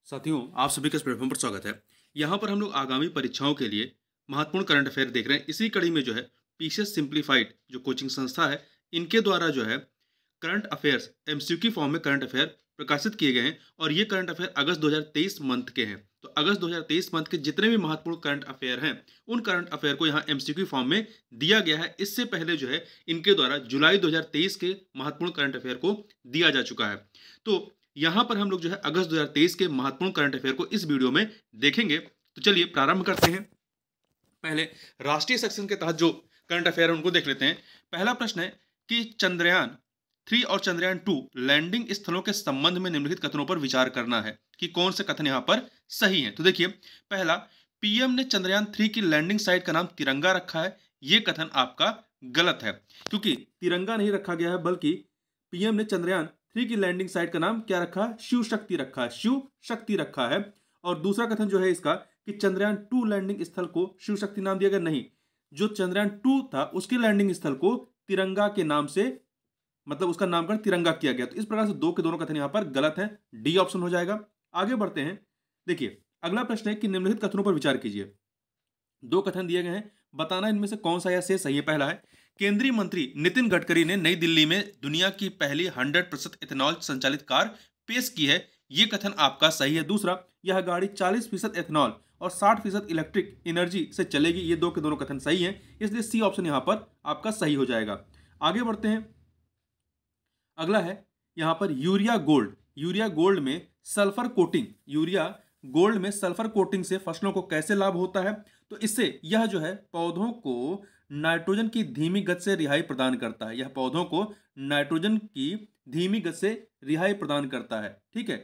साथियों, आप सभी का इस प्लेटफॉर्म पर स्वागत है। यहाँ पर हम लोग आगामी परीक्षाओं के लिए महत्वपूर्ण करंट अफेयर देख रहे हैं। इसी कड़ी में जो है पीसीएस सिंप्लीफाइड जो कोचिंग संस्था है, इनके द्वारा जो है करंट अफेयर्स एमसीक्यू फॉर्म में करंट अफेयर प्रकाशित किए गए हैं और ये करंट अफेयर अगस्त 2023 मंथ के हैं। तो अगस्त 2023 मंथ के जितने भी महत्वपूर्ण करंट अफेयर हैं, उन करंट अफेयर को यहाँ एमसीक्यू फॉर्म में दिया गया है। इससे पहले जो है इनके द्वारा जुलाई 2023 के महत्वपूर्ण करंट अफेयर को दिया जा चुका है। तो यहाँ पर हम लोग जो है अगस्त 2023 के महत्वपूर्ण करंट अफेयर को इस वीडियो में देखेंगे। तो चलिए प्रारंभ करते हैं। पहले राष्ट्रीय सेक्शन के तहत जो करंट अफेयर है उनको देख लेते हैं। पहला प्रश्न है कि चंद्रयान 3 और चंद्रयान 2 लैंडिंग स्थलों के संबंध में निम्नलिखित कथनों पर विचार करना है कि कौन से कथन यहाँ पर सही है। तो देखिए, पहला, पीएम ने चंद्रयान 3 की लैंडिंग साइट का नाम तिरंगा रखा है। ये कथन आपका गलत है, क्योंकि तिरंगा नहीं रखा गया है, बल्कि पीएम ने चंद्रयान 3 की लैंडिंग साइट का नाम क्या रखा है? शिव शक्ति रखा है। शिव शक्ति रखा है। और दूसरा कथन जो है इसका कि चंद्रयान 2 लैंडिंग स्थल को शिव शक्ति नाम दिया गया, नहीं, जो चंद्रयान 2 था उसके लैंडिंग स्थल को तिरंगा के नाम से, मतलब उसका नामकरण तिरंगा किया गया। तो इस प्रकार से दो के दोनों कथन यहां पर गलत है। डी ऑप्शन हो जाएगा। आगे बढ़ते हैं। देखिए, अगला प्रश्न है कि निम्नलिखित कथनों पर विचार कीजिए। दो कथन दिए गए हैं, बताना इनमें से कौन सा या से सही है। पहला है, केंद्रीय मंत्री नितिन गडकरी ने नई दिल्ली में दुनिया की पहली 100% इथेनॉल संचालित कार पेश की है। ये कथन आपका सही है। दूसरा, यह गाड़ी 40% इथेनॉल और 60% इलेक्ट्रिक एनर्जी से चलेगी। ये दो के दोनों कथन सही हैं, इसलिए सी ऑप्शन यहां पर आपका सही हो जाएगा। आगे बढ़ते हैं। अगला है यहां पर यूरिया गोल्ड। यूरिया गोल्ड में सल्फर कोटिंग, यूरिया गोल्ड में सल्फर कोटिंग से फसलों को कैसे लाभ होता है? तो इससे यह जो है पौधों को नाइट्रोजन की धीमी गति से रिहाई प्रदान करता है। यह पौधों को नाइट्रोजन की धीमी गति से रिहाई प्रदान करता है। ठीक है,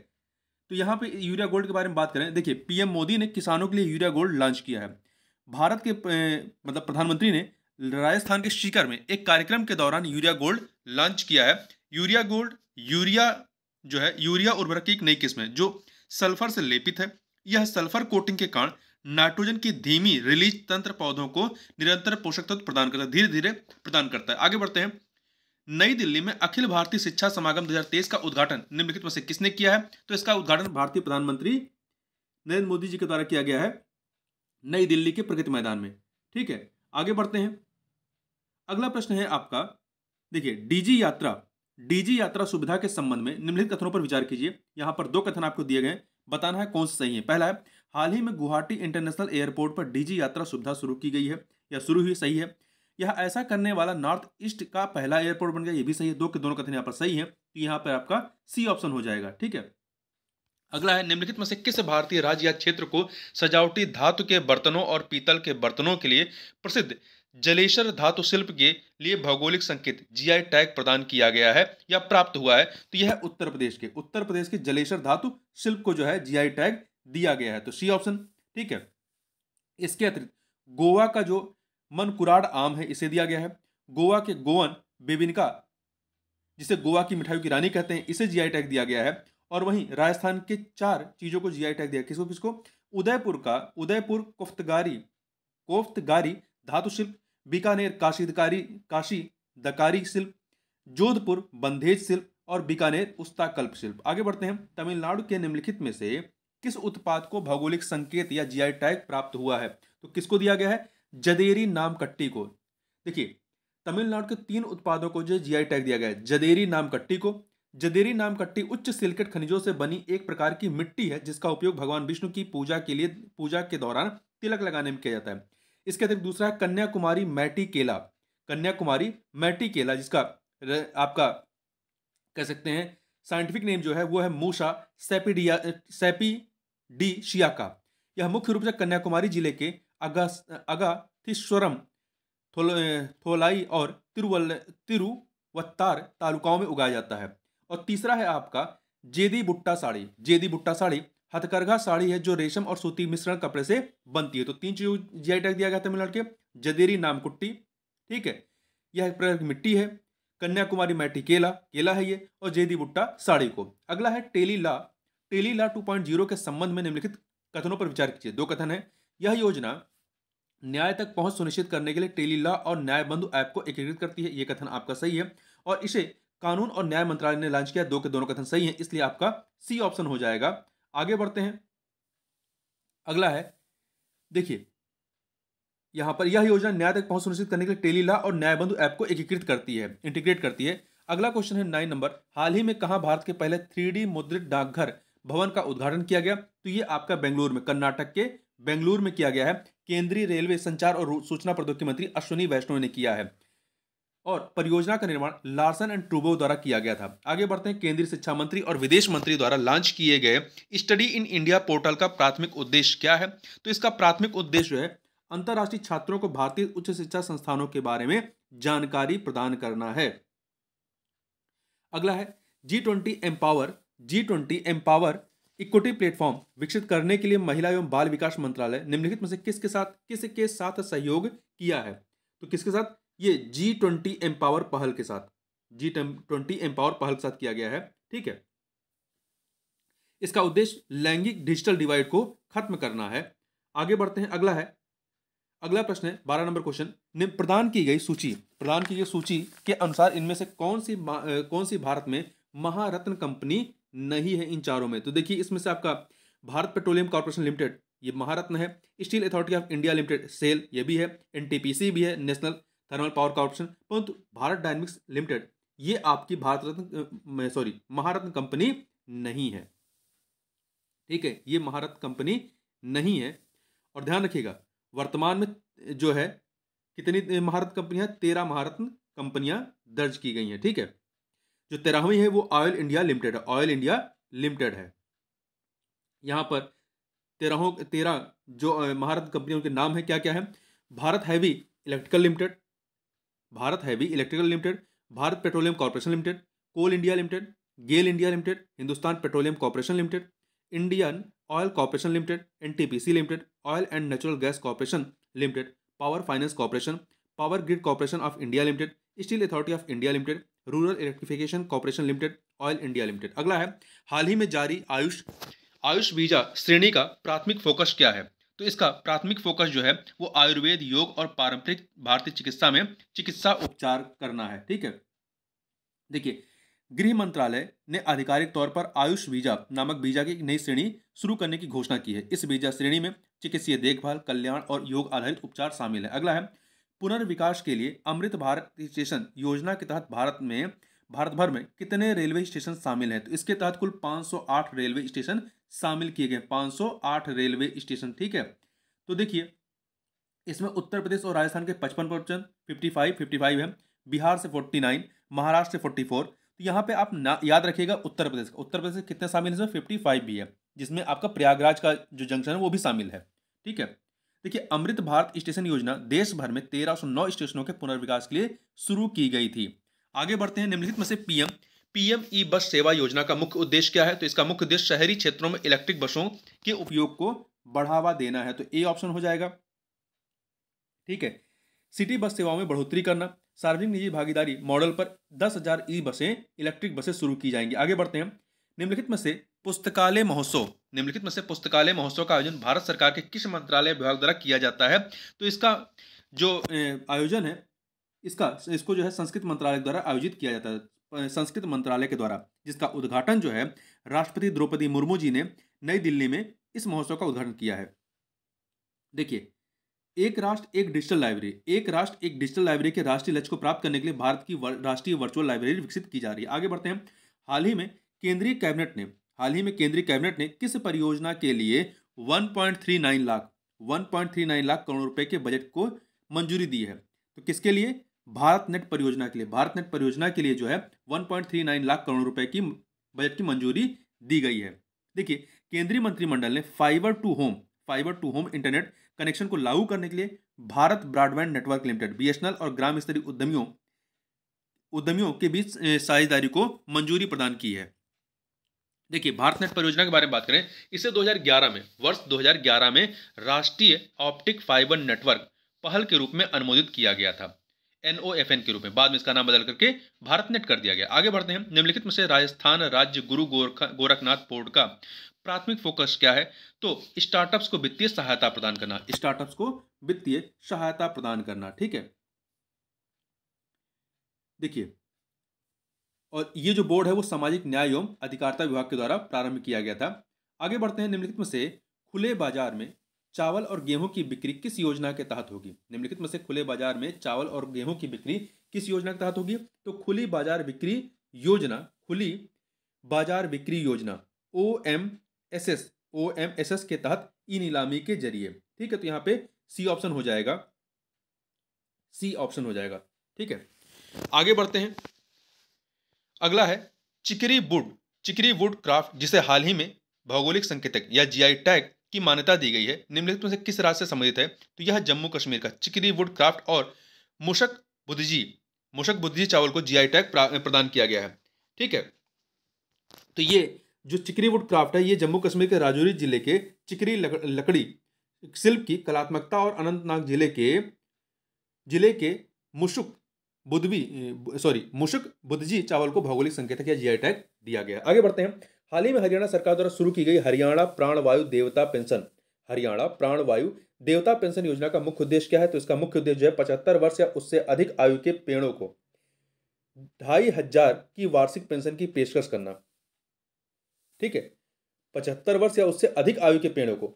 तो यहाँ पे यूरिया गोल्ड के बारे में बात करें। देखिए, पीएम मोदी ने किसानों के लिए यूरिया गोल्ड लॉन्च किया है। भारत के मतलब प्रधानमंत्री ने राजस्थान के सीकर में एक कार्यक्रम के दौरान यूरिया गोल्ड लॉन्च किया है। यूरिया गोल्ड यूरिया जो है यूरिया उर्वरक की एक नई किस्म है जो सल्फर से लेपित है। यह सल्फर कोटिंग के कारण नाइट्रोजन की धीमी रिलीज तंत्र पौधों को निरंतर पोषक तत्व प्रदान करता है, धीरे धीरे प्रदान करता है। आगे बढ़ते हैं। नई दिल्ली में अखिल भारतीय शिक्षा समागम 2023 का उद्घाटन निम्नलिखित में से किसने किया है? तो इसका उद्घाटन भारतीय प्रधानमंत्री नरेंद्र मोदी जी के द्वारा किया गया है नई दिल्ली के प्रगति मैदान में। ठीक है, आगे बढ़ते हैं। अगला प्रश्न है आपका, देखिए, डीजी यात्रा सुविधा के संबंध में निम्नलिखित कथनों पर विचार कीजिए। यहां पर दो कथन आपको दिए गए, बताना है कौन सा सही है। पहला है, हाल ही में गुवाहाटी इंटरनेशनल एयरपोर्ट पर डीजी यात्रा सुविधा शुरू की गई है, या शुरू हुई, सही है। यह ऐसा करने वाला नॉर्थ ईस्ट का पहला एयरपोर्ट बन गया, ये भी सही है। दो के दोनों कथन यहाँ पर सही है, तो यहाँ पर आपका सी ऑप्शन हो जाएगा। ठीक है, अगला है, निम्नलिखित में से किस भारतीय राज्य या क्षेत्र को सजावटी धातु के बर्तनों और पीतल के बर्तनों के लिए प्रसिद्ध जलेसर धातु शिल्प के लिए भौगोलिक संकेत जीआई टैग प्रदान किया गया है या प्राप्त हुआ है? तो यह उत्तर प्रदेश के जलेसर धातु शिल्प को जो है जीआई टैग दिया गया है, तो सी ऑप्शन। ठीक है, इसके अतिरिक्त गोवा का जो मनकुराड आम है इसे दिया गया है। गोवा के गोवन बेबिनका, जिसे गोवा की मिठाइयों की रानी कहते हैं, इसे जीआई टैग दिया गया है। और वहीं राजस्थान के 4 चीजों को जीआई टैग दिया, किसको किसको? उदयपुर कोफ्तगारी धातु शिल्प, बीकानेर काशी दकारी शिल्प, जोधपुर बंधेज शिल्प और बीकानेर उस्ता कल्प शिल्प। आगे बढ़ते हैं। तमिलनाडु के निम्नलिखित में से किस उत्पाद को भौगोलिक संकेत या जीआई टैग प्राप्त हुआ है? तो किसको दिया गया है? जदेरी नाम कट्टी को। देखिए, तमिलनाडु के 3 उत्पादों को जो जीआई टैग दिया गया है। जदेरी नाम कट्टी को, जदेरी नाम कट्टी उच्च सिलिकेट खनिजों से बनी एक प्रकार की मिट्टी है जिसका उपयोग भगवान विष्णु की पूजा के दौरान तिलक लगाने में किया जाता है। इसके अतिरिक्त दूसरा है कन्याकुमारी मैटी केला, जिसका आपका कह सकते हैं साइंटिफिक नेम जो है वो है मूसा सैपीडिशियाका। यह मुख्य रूप से कन्याकुमारी जिले के अगाथीश्वरम, थोलाई और तिरुवत्तार तालुकाओं में उगाया जाता है। और तीसरा है आपका जेदी बुट्टा साड़ी हथकरघा साड़ी है जो रेशम और सूती मिश्रण कपड़े से बनती है। तो 3 चीजों जीआई टैग दिया गया तमिलनाडु के। जदेरी नामकुट्टी, ठीक है, यह एक प्रकार की मिट्टी है। कन्याकुमारी मैटी केला है ये, और जेदी बुट्टा साड़ी को। अगला है टेलीला 2.0 के संबंध में निम्नलिखित कथनों पर विचार कीजिए। दो कथन है, यह योजना न्याय तक पहुंच सुनिश्चित करने के लिए टेलीला और न्याय बंधु ऐप को एकीकृत करती है। यह कथन आपका सही है, और इसे कानून और न्याय मंत्रालय ने लॉन्च किया। दो के दोनों कथन सही है, इसलिए आपका सी ऑप्शन हो जाएगा। आगे बढ़ते हैं, अगला है, देखिए यहां पर यह योजना न्याय तक पहुंच सुनिश्चित करने के लिए टेली लॉ और न्याय बंधु ऐप को एकीकृत करती है, इंटीग्रेट करती है। अगला क्वेश्चन है 9 नंबर, हाल ही में कहां भारत के पहले 3D मुद्रित डाकघर भवन का उद्घाटन किया गया? तो ये आपका बेंगलुरु में, कर्नाटक के बेंगलुरु में किया गया है। केंद्रीय रेलवे, संचार और सूचना प्रौद्योगिकी मंत्री अश्विनी वैष्णव ने किया है और परियोजना का निर्माण लार्सन एंड टूब्रो द्वारा किया गया था। आगे बढ़ते हैं, केंद्रीय शिक्षा मंत्री और विदेश मंत्री द्वारा लॉन्च किए गए स्टडी इन इंडिया पोर्टल का प्राथमिक उद्देश्य क्या है? तो इसका प्राथमिक उद्देश्य जो है अंतर्राष्ट्रीय छात्रों को भारतीय उच्च शिक्षा संस्थानों के बारे में जानकारी प्रदान करना है। अगला है G20 एम्पावर इक्विटी प्लेटफॉर्म विकसित करने के लिए महिला एवं बाल विकास मंत्रालय निम्नलिखित में से किसके साथ सहयोग किया है? तो किसके साथ? ये G20 एम्पावर पहल के साथ, G20 एम्पावर पहल के साथ किया गया है। ठीक है, इसका उद्देश्य लैंगिक डिजिटल डिवाइड को खत्म करना है। आगे बढ़ते हैं, अगला प्रश्न है 12 नंबर क्वेश्चन, प्रदान की गई सूची के अनुसार इनमें से कौन सी भारत में महारत्न कंपनी नहीं है इन चारों में? तो देखिए इसमें से आपका भारत पेट्रोलियम कॉर्पोरेशन लिमिटेड ये महारत्न है, steel authority of India limited SAIL ये भी है, एनटीपीसी भी है, नेशनल थर्मल पावर कॉर्पोरेशन, परंतु भारत डायनेमिक्स लिमिटेड ये आपकी महारत्न कंपनी नहीं है। ठीक है, ये महारत्न कंपनी नहीं है। और ध्यान रखिएगा वर्तमान में जो है कितनी महारत्न कंपनियां? 13 महारत्न कंपनियां दर्ज की गई हैं। ठीक है, जो 13वीं है वो ऑयल इंडिया लिमिटेड है। यहां पर 13 जो महारत्न कंपनियों के नाम है क्या क्या है? Bharat heavy electrical limited, Bharat petroleum corporation limited, coal India limited, GAIL India limited, Hindustan petroleum corporation limited, Indian oil corporation limited, NTPC limited, oil and natural gas corporation limited, power finance corporation, power grid corporation of India limited, steel authority of India limited, rural electrification corporation limited, oil India limited. अगला है, हाल ही में जारी Ayush visa श्रेणी का प्राथमिक focus क्या है? तो इसका प्राथमिक फोकस जो है वो आयुर्वेद, योग और पारंपरिक भारतीय चिकित्सा में चिकित्सा उपचार करना है। ठीक है, देखिए गृह मंत्रालय ने आधिकारिक तौर पर आयुष वीजा नामक वीजा की एक नई श्रेणी शुरू करने की घोषणा की है। इस वीजा श्रेणी में चिकित्सीय देखभाल, कल्याण और योग आधारित उपचार शामिल है। अगला है, पुनर्विकास के लिए अमृत भारत स्टेशन योजना के तहत भारत भर में कितने रेलवे स्टेशन शामिल हैं? तो इसके तहत कुल 508 रेलवे स्टेशन शामिल किए गए, 508 रेलवे स्टेशन। ठीक है, तो देखिए इसमें उत्तर प्रदेश और राजस्थान के 55%, 55 है, बिहार से 49, महाराष्ट्र से 44। तो यहाँ पे आप याद रखिएगा उत्तर प्रदेश कितने शामिल है? इसमें 55 भी है, जिसमें आपका प्रयागराज का जो जंक्शन है वो भी शामिल है। ठीक है, देखिए अमृत भारत स्टेशन योजना देश भर में 1309 स्टेशनों के पुनर्विकास के लिए शुरू की गई थी। आगे बढ़ते हैं, निम्नलिखित में से पीएम ई बस सेवा योजना का मुख्य उद्देश्य क्या है? तो इसका मुख्य उद्देश्य शहरी क्षेत्रों में इलेक्ट्रिक बसों के उपयोग को बढ़ावा देना है। तो ए ऑप्शन हो जाएगा। ठीक है, सिटी बस सेवाओं में बढ़ोतरी करना, सार्वजनिक निजी भागीदारी मॉडल पर 10,000 ई बसें, इलेक्ट्रिक बसें शुरू की जाएंगी। आगे बढ़ते हैं, निम्नलिखित में से पुस्तकालय महोत्सव का आयोजन भारत सरकार के किस मंत्रालय विभाग द्वारा किया जाता है? तो इसका जो आयोजन है इसको जो है संस्कृत मंत्रालय द्वारा आयोजित किया जाता है, संस्कृत मंत्रालय के द्वारा, जिसका उद्घाटन जो है राष्ट्रपति द्रौपदी मुर्मू जी ने नई दिल्ली में इस महोत्सव का उद्घाटन किया है। देखिए एक राष्ट्र एक डिजिटल लाइब्रेरी के राष्ट्रीय लक्ष्य को प्राप्त करने के लिए भारत की राष्ट्रीय वर्चुअल लाइब्रेरी विकसित की जा रही है। आगे बढ़ते हैं, हाल ही में केंद्रीय कैबिनेट ने किस परियोजना के लिए 1.39 लाख करोड़ रुपए के बजट को मंजूरी दी है? तो किसके लिए? भारत नेट परियोजना के लिए जो है 1.39 लाख करोड़ रुपए की बजट की मंजूरी दी गई है। देखिए केंद्रीय मंत्रिमंडल ने fibre to home internet connection को लागू करने के लिए Bharat broadband network limited BSNL और ग्राम स्तरीय उद्यमियों के बीच साझेदारी को मंजूरी प्रदान की है। देखिए भारत नेट परियोजना के बारे में बात करें, इसे 2011 में राष्ट्रीय ऑप्टिक फाइबर नेटवर्क पहल के रूप में अनुमोदित किया गया था, NOFN के रूप में। बाद में इसका नाम बदल करके भारत नेट कर दिया गया। आगे बढ़ते हैं, निम्नलिखित में से राजस्थान राज्य गुरु गोरखनाथ बोर्ड का प्राथमिक फोकस क्या है? तो स्टार्टअप्स को वित्तीय सहायता प्रदान करना। ठीक है, देखिए और ये जो बोर्ड है वो सामाजिक न्याय एवं अधिकारिता विभाग के द्वारा प्रारंभ किया गया था। आगे बढ़ते हैं। निम्नलिखित में से खुले बाजार में चावल और गेहूं की बिक्री किस योजना के तहत होगी? निम्नलिखित में से खुले बाजार में चावल और गेहूं की बिक्री किस योजना के तहत होगी? तो खुली बाजार बिक्री योजना, खुली बाजार बिक्री योजना OMSS के तहत ई नीलामी के जरिए। ठीक है, तो यहाँ पे सी ऑप्शन हो जाएगा, सी ऑप्शन हो जाएगा। ठीक है, आगे बढ़ते हैं। अगला है चिकरी वुड क्राफ्ट, जिसे हाल ही में भौगोलिक संकेतक या जीआई टैग की मान्यता दी गई है, निम्नलिखित में से किस राज्य से संबंधित है? तो यह जम्मू कश्मीर का चिकरी वुड क्राफ्ट और मुशक बुद्धजी चावल को जीआई टैग प्रदान किया गया है। ठीक है, तो ये जो चिकरी वुड क्राफ्ट है, ये जम्मू कश्मीर के राजौरी जिले के चिकरी लकड़ी शिल्प की कलात्मकता और अनंतनाग जिले के मुशक बुद्धजी चावल को भौगोलिक संकेतक या जीआई टैग दिया गया। आगे बढ़ते हैं। हाल ही में हरियाणा सरकार द्वारा शुरू की गई हरियाणा प्राणवायु देवता पेंशन योजना का मुख्य उद्देश्य क्या है? तो इसका मुख्य उद्देश्य जो है 75 वर्ष या उससे अधिक आयु के पेड़ों को 2500 की वार्षिक पेंशन की पेशकश करना। ठीक है, 75 वर्ष या उससे अधिक आयु के पेड़ों को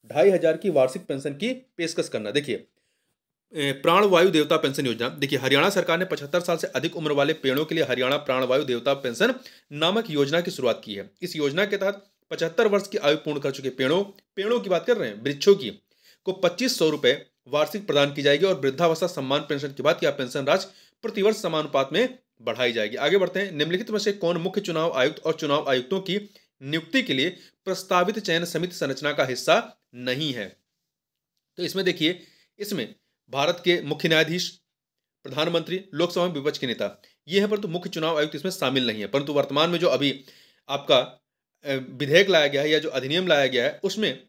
2500 की वार्षिक पेंशन की पेशकश करना। देखिए, प्राणवायु देवता पेंशन योजना, देखिए हरियाणा सरकार ने 75 साल से अधिक उम्र वाले पेड़ों के लिए हरियाणा प्राणवायु देवता पेंशन नामक योजना की शुरुआत की है। इस योजना के तहत 75 वर्ष की आयु पूर्ण कर चुके पेड़ों की बात कर रहे हैं, वृक्षों की, को 2500 रुपए वार्षिक प्रदान की जाएगी और वृद्धावस्था सम्मान पेंशन के बाद यह पेंशन राशि प्रतिवर्ष समानुपात में बढ़ाई जाएगी। आगे बढ़ते हैं। निम्नलिखित में से कौन मुख्य चुनाव आयुक्त और चुनाव आयुक्तों की नियुक्ति के लिए प्रस्तावित चयन समिति संरचना का हिस्सा नहीं है? तो इसमें देखिए, इसमें भारत के मुख्य न्यायाधीश, प्रधानमंत्री, लोकसभा में विपक्ष के नेता, ये है, परंतु मुख्य चुनाव आयुक्त इसमें शामिल नहीं है। परंतु वर्तमान में जो अभी आपका विधेयक लाया गया है या जो अधिनियम लाया गया है, उसमें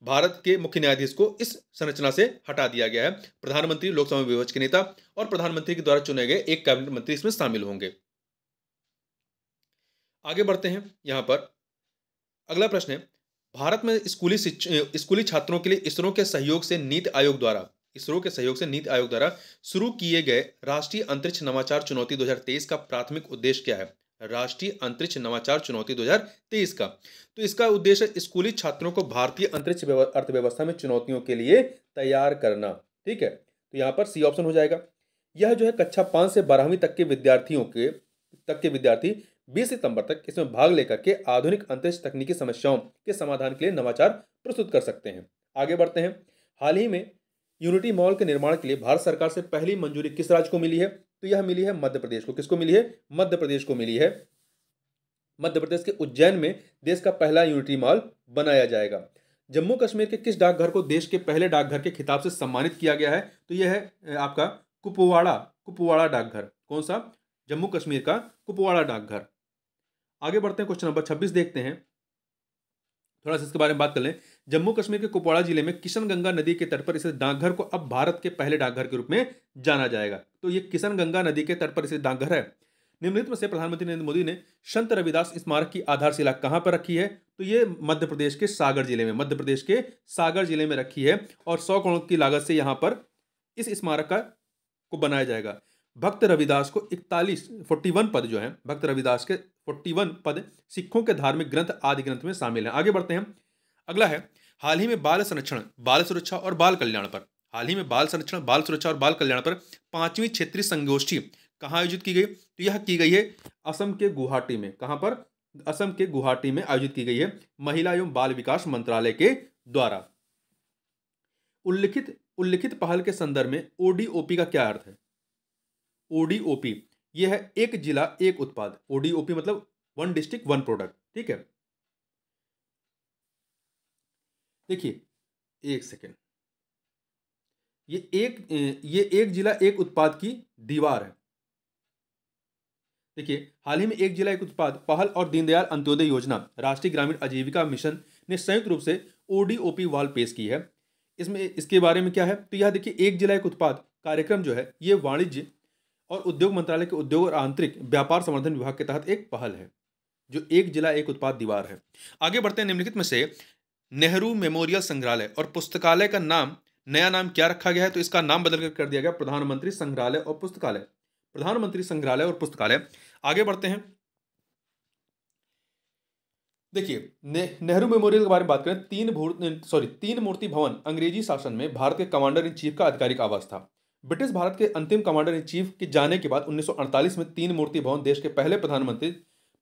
भारत के मुख्य न्यायाधीश को इस संरचना से हटा दिया गया है। प्रधानमंत्री, लोकसभा में विपक्ष के नेता और प्रधानमंत्री के द्वारा चुने गए एक कैबिनेट मंत्री इसमें शामिल होंगे। आगे बढ़ते हैं। यहां पर अगला प्रश्न है, भारत में स्कूली छात्रों के लिए इसरो के सहयोग से नीति आयोग द्वारा शुरू किए गए राष्ट्रीय अंतरिक्ष नवाचार चुनौती 2023 का प्राथमिक उद्देश्य क्या है? राष्ट्रीय अंतरिक्ष नवाचार चुनौती 2023 का, तो इसका उद्देश्य स्कूली छात्रों को भारतीय अंतरिक्ष अर्थव्यवस्था में चुनौतियों के लिए तैयार करना। ठीक है, तो यहाँ पर सी ऑप्शन हो जाएगा। यह जो है कक्षा 5 से 12वीं तक के विद्यार्थी 20 सितंबर तक इसमें भाग लेकर के आधुनिक अंतरिक्ष तकनीकी समस्याओं के समाधान के लिए नवाचार प्रस्तुत कर सकते हैं। आगे बढ़ते हैं। हाल ही में यूनिटी मॉल के निर्माण के लिए भारत सरकार से पहली मंजूरी किस राज्य को मिली है? तो यह मिली है मध्य प्रदेश को। किसको मिली है? मध्य प्रदेश को मिली है। मध्य प्रदेश के उज्जैन में देश का पहला यूनिटी मॉल बनाया जाएगा। जम्मू कश्मीर के किस डाकघर को देश के पहले डाकघर के खिताब से सम्मानित किया गया है? तो यह है आपका कुपवाड़ा डाकघर। कौन सा? जम्मू कश्मीर का कुपवाड़ा डाकघर। आगे बढ़ते हैं, क्वेश्चन नंबर 26 देखते हैं, थोड़ा सा इसके बारे में बात कर लें। जम्मू कश्मीर के कुपवाड़ा जिले में किशनगंगा नदी के तट पर इस डाकघर को अब भारत के पहले डाकघर के रूप में जाना जाएगा। तो ये किशनगंगा नदी के तट पर स्थित डाकघर है। निम्नलिखित में से प्रधानमंत्री नरेंद्र मोदी ने संत रविदास स्मारक की आधारशिला कहां पर रखी है? तो ये मध्य प्रदेश के सागर जिले में रखी है और 100 करोड़ की लागत से यहां पर इस स्मारक को बनाया जाएगा। भक्त रविदास को 41 पद जो है, भक्त रविदास के 41 पद सिखों के धार्मिक ग्रंथ आदि ग्रंथ में शामिल हैं। आगे बढ़ते हैं। अगला है, हाल ही में बाल संरक्षण, बाल सुरक्षा और बाल कल्याण पर 5वीं क्षेत्रीय संगोष्ठी कहाँ आयोजित की गई? तो यह की गई है असम के गुवाहाटी में। कहां पर? असम के गुवाहाटी में आयोजित की गई है महिला एवं बाल विकास मंत्रालय के द्वारा। उल्लिखित पहल के संदर्भ में ओडीओपी का क्या अर्थ है? ओडीओपी यह है एक जिला एक उत्पाद। ओडीओपी मतलब वन डिस्ट्रिक्ट वन प्रोडक्ट। ठीक है, देखिए एक सेकेंड, ये एक जिला एक उत्पाद की दीवार है। देखिए, हाल ही में एक जिला एक उत्पाद पहल और दीनदयाल अंत्योदय योजना राष्ट्रीय ग्रामीण आजीविका मिशन ने संयुक्त रूप से ओडीओपी वाल पेश की है। इसमें इसके बारे में क्या है? तो यह देखिए, एक जिला एक उत्पाद कार्यक्रम जो है ये वाणिज्य और उद्योग मंत्रालय के उद्योग और आंतरिक व्यापार संवर्धन विभाग के तहत एक पहल है जो एक जिला एक उत्पाद दीवार है। आगे बढ़ते हैं। निम्नलिखित में से नेहरू मेमोरियल संग्रहालय और पुस्तकालय का नया नाम क्या रखा गया है? तो इसका नाम बदल कर दिया गया प्रधानमंत्री संग्रहालय और पुस्तकालय। आगे बढ़ते हैं। देखिए, नेहरू मेमोरियल के बारे में बात करें, तीन मूर्ति भवन अंग्रेजी शासन में भारत के कमांडर इन चीफ का आधिकारिक आवास था। ब्रिटिश भारत के अंतिम कमांडर इन चीफ के जाने के बाद 1948 में तीन मूर्ति भवन देश के पहले प्रधानमंत्री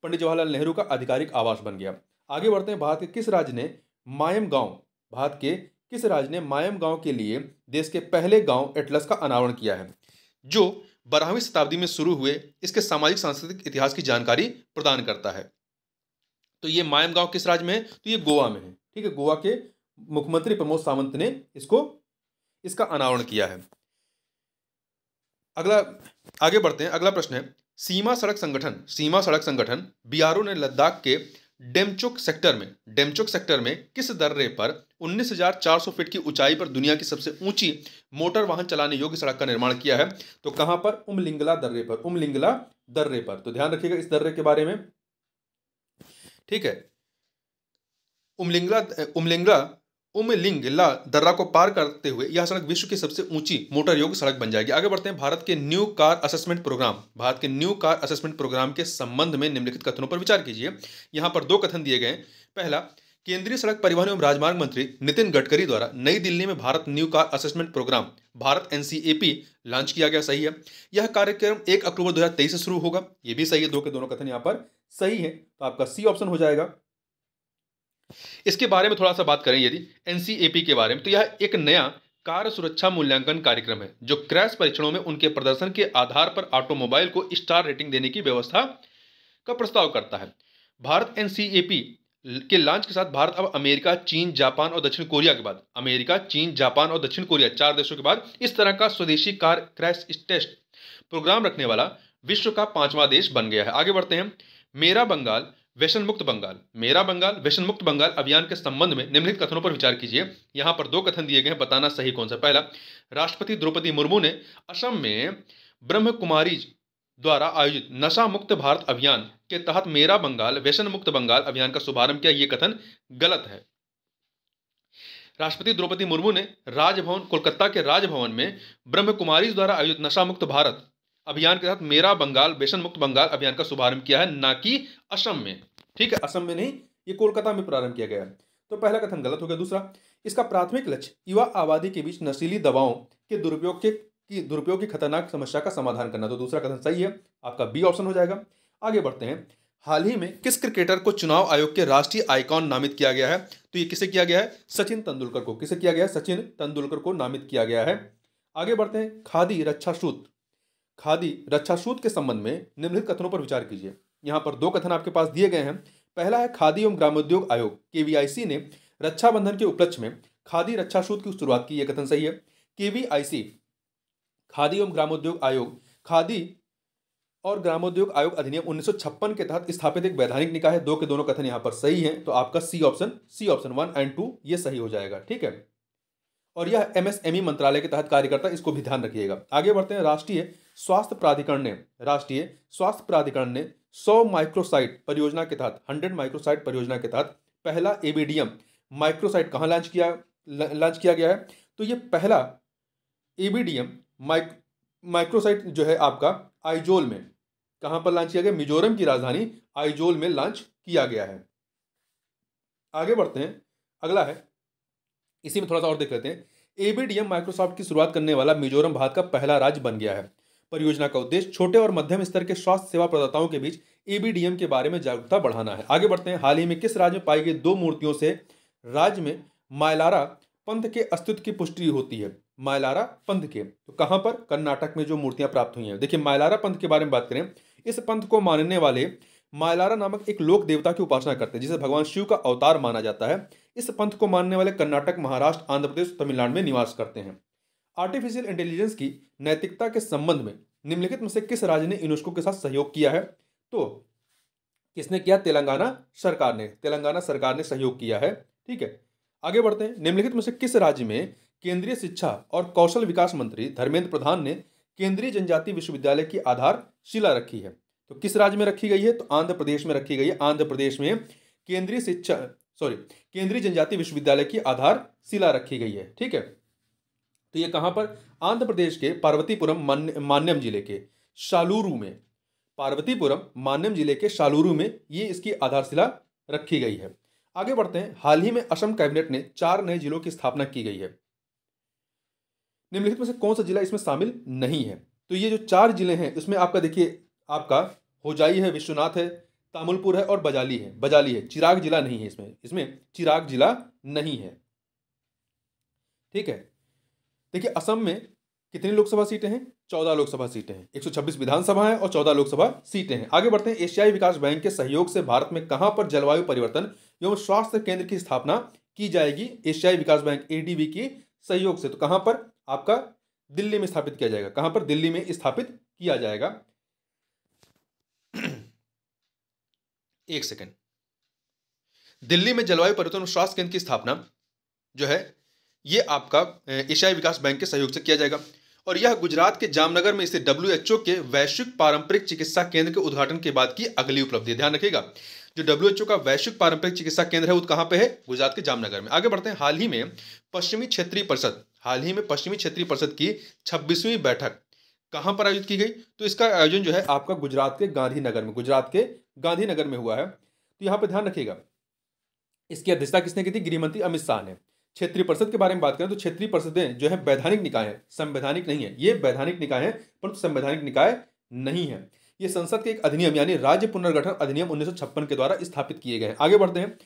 पंडित जवाहरलाल नेहरू का आधिकारिक आवास बन गया। आगे बढ़ते हैं, भारत के किस राज्य ने मायम गांव के लिए देश के पहले गांव एटलस का अनावरण किया है, जो 12वीं शताब्दी में शुरू हुए इसके सामाजिक सांस्कृतिक इतिहास की जानकारी प्रदान करता है। तो ये मायम गांव किस राज्य में है? तो ये गोवा में है। ठीक है, गोवा के मुख्यमंत्री प्रमोद सावंत ने इसका अनावरण किया है। आगे बढ़ते हैं, अगला प्रश्न है, सीमा सड़क संगठन बीआरओ ने लद्दाख के डेमचोक सेक्टर में किस दर्रे पर 19,400 फीट की ऊंचाई पर दुनिया की सबसे ऊंची मोटर वाहन चलाने योग्य सड़क का निर्माण किया है? तो कहां पर? उमलिंगला दर्रे पर। तो ध्यान रखिएगा इस दर्रे के बारे में। ठीक है, उमलिंगला दर्रा को पार करते हुए यह सड़क विश्व की सबसे ऊंची मोटर योग्य सड़क बन जाएगी। आगे बढ़ते हैं, भारत के न्यू कार असेसमेंट प्रोग्राम के संबंध में निम्नलिखित कथनों पर विचार कीजिए। यहां पर दो कथन दिए गए हैं। पहला, केंद्रीय सड़क परिवहन एवं राजमार्ग मंत्री नितिन गडकरी द्वारा नई दिल्ली में Bharat new car assessment programme Bharat NCAP launch किया गया। सही है। यह कार्यक्रम 1 अक्टूबर 2023 से शुरू होगा। यह भी सही है, दो के दोनों कथन यहां पर सही है, तो आपका सी ऑप्शन हो जाएगा। इसके बारे में थोड़ा सा बात करें यदि NCAP के बारे में, तो यह एक नया कार सुरक्षा मूल्यांकन कार्यक्रम है जो क्रैश परीक्षणों में उनके प्रदर्शन के आधार पर ऑटोमोबाइल को स्टार रेटिंग देने की व्यवस्था का प्रस्ताव करता है। भारत NCAP के लॉन्च के साथ भारत अब अमेरिका, चीन, जापान और दक्षिण कोरिया 4 देशों के बाद इस तरह का स्वदेशी कार क्रैश टेस्ट प्रोग्राम रखने वाला विश्व का 5वां देश बन गया है। आगे बढ़ते हैं, मेरा बंगाल व्यसन मुक्त बंगाल अभियान के संबंध में निम्नलिखित कथनों पर विचार कीजिए। यहां पर दो कथन दिए गए हैं, बताना सही कौन सा। पहला, राष्ट्रपति द्रौपदी मुर्मू ने असम में ब्रह्म कुमारीज द्वारा आयोजित नशा मुक्त भारत अभियान के तहत मेरा बंगाल व्यसन मुक्त बंगाल अभियान का शुभारंभ किया। यह कथन गलत है। राष्ट्रपति द्रौपदी मुर्मू ने कोलकाता के राजभवन में ब्रह्म कुमारीज द्वारा आयोजित नशा मुक्त भारत अभियान के तहत मेरा बंगाल व्यसन मुक्त बंगाल अभियान का शुभारंभ किया है, ना कि असम में। ठीक है, असम में नहीं, ये कोलकाता में प्रारंभ किया गया है। तो पहला कथन गलत हो गया। दूसरा, इसका प्राथमिक लक्ष्य युवा आबादी के बीच नशीली दवाओं के दुरुपयोग की खतरनाक समस्या का समाधान करना। तो दूसरा कथन सही है, आपका बी ऑप्शन हो जाएगा। आगे बढ़ते हैं, हाल ही में किस क्रिकेटर को चुनाव आयोग के राष्ट्रीय आइकॉन नामित किया गया है? तो ये किसे किया गया है? सचिन तेंदुलकर को। किसे किया गया है? सचिन तेंदुलकर को नामित किया गया है। आगे बढ़ते हैं, खादी रक्षा सूत के संबंध में निम्नलिखित कथनों पर विचार कीजिए। यहां पर दो कथन आपके पास दिए गए हैं। पहला है, खादी एवं ग्रामोद्योग आयोग KVIC ने रक्षाबंधन के उपलक्ष्य में खादी रक्षा सूत की शुरुआत की। यह कथन सही है। KVIC खादी एवं ग्रामोद्योग आयोग अधिनियम 1956 के तहत स्थापित एक वैधानिक निकाय है। दो के दोनों कथन यहां पर सही है, तो आपका सी ऑप्शन 1 और 2 ये सही हो जाएगा। ठीक है, और यह MSME मंत्रालय के तहत कार्य करता है, इसको भी ध्यान रखिएगा। आगे बढ़ते हैं, राष्ट्रीय स्वास्थ्य प्राधिकरण ने 100 माइक्रोसाइट परियोजना के तहत 100 माइक्रोसाइट परियोजना के तहत पहला ABDM माइक्रोसाइट कहाँ लॉन्च किया गया है? तो ये पहला ABDM माइक्रोसाइट जो है आपका आइजोल में, कहां पर लॉन्च किया गया? मिजोरम की राजधानी आइजोल में लॉन्च किया गया है। आगे बढ़ते हैं, अगला है, इसी में थोड़ा सा और देख लेते हैं। ABDM माइक्रोसॉफ्ट की शुरुआत करने वाला मिजोरम भारत का पहला राज्य बन गया है। परियोजना का उद्देश्य छोटे और मध्यम स्तर के स्वास्थ्य सेवा प्रदाताओं के बीच ABDM के बारे में जागरूकता बढ़ाना है। आगे बढ़ते हैं, हाल ही में किस राज्य में पाई गई 2 मूर्तियों से राज्य में मायलारा पंथ के अस्तित्व की पुष्टि होती है? मायलारा पंथ के, तो कहां पर? कर्नाटक में जो मूर्तियां प्राप्त हुई हैं। देखिए, मायलारा पंथ के बारे में बात करें, इस पंथ को मानने वाले मायलारा नामक एक लोक देवता की उपासना करते हैं, जिसे भगवान शिव का अवतार माना जाता है। इस पंथ को मानने वाले कर्नाटक, महाराष्ट्र, आंध्र प्रदेश, तमिलनाडु में निवास करते हैं। आर्टिफिशियल इंटेलिजेंस की नैतिकता के संबंध में निम्नलिखित में से किस राज्य ने यूनेस्को के साथ सहयोग किया है? तो किसने किया? तेलंगाना सरकार ने सहयोग किया है। ठीक है, आगे बढ़ते हैं, निम्नलिखित में से किस राज्य में केंद्रीय शिक्षा और कौशल विकास मंत्री धर्मेंद्र प्रधान ने केंद्रीय जनजातीय विश्वविद्यालय की आधारशिला रखी है? तो किस राज्य में रखी गई है? तो आंध्र प्रदेश में रखी गई है। आंध्र प्रदेश में केंद्रीय जनजातीय विश्वविद्यालय की आधारशिला रखी गई है। ठीक है, तो ये कहां पर? आंध्र प्रदेश के पार्वतीपुरम मान्यम जिले के शालूरू में, ये इसकी आधारशिला रखी गई है। आगे बढ़ते हैं। हाल ही में असम कैबिनेट ने 4 नए जिलों की स्थापना की गई है। निम्नलिखित में से कौन सा जिला इसमें शामिल नहीं है? तो ये जो 4 जिले हैं इसमें आपका देखिए, आपका होजाई है, विश्वनाथ है, तामुलपुर है और बजाली है। चिराग जिला नहीं है इसमें, चिराग जिला नहीं है। ठीक है। देखिए असम में कितनी लोकसभा सीटें हैं? 14 लोकसभा सीटें हैं। 126 विधानसभा है और 14 लोकसभा सीटें हैं। आगे बढ़ते हैं। एशियाई विकास बैंक के सहयोग से भारत में कहां पर जलवायु परिवर्तन एवं स्वास्थ्य केंद्र की स्थापना की जाएगी? एशियाई विकास बैंक एडीबी की सहयोग से। तो कहां पर? आपका दिल्ली में स्थापित किया जाएगा। कहां पर? दिल्ली में स्थापित किया जाएगा। एक सेकेंड। दिल्ली में जलवायु परिवर्तन और स्वास्थ्य केंद्र की स्थापना जो है ये आपका एशियाई विकास बैंक के सहयोग से किया जाएगा और यह गुजरात के जामनगर में स्थित डब्ल्यूएचओ के वैश्विक पारंपरिक चिकित्सा केंद्र के उद्घाटन के बाद की अगली उपलब्धि है। ध्यान रखिएगा, जो डब्ल्यूएचओ का वैश्विक पारंपरिक चिकित्सा केंद्र है वो कहां पे है? गुजरात के जामनगर में। आगे बढ़ते हैं। हाल ही में पश्चिमी क्षेत्रीय परिषद की 26वीं बैठक कहां पर आयोजित की गई? तो इसका आयोजन जो है आपका गुजरात के गांधीनगर में हुआ है। तो यहां पर ध्यान रखिएगा, इसकी अध्यक्षता किसने की थी? गृह मंत्री अमित शाह ने। क्षेत्रीय परिषद के बारे में बात करें तो क्षेत्रीय परिषदें जो है वैधानिक निकाय है, संवैधानिक नहीं है। ये वैधानिक निकाय है परंतु संवैधानिक निकाय नहीं है। ये संसद के एक अधिनियम यानी राज्य पुनर्गठन अधिनियम 1956 के द्वारा स्थापित किए गए हैं। आगे बढ़ते हैं।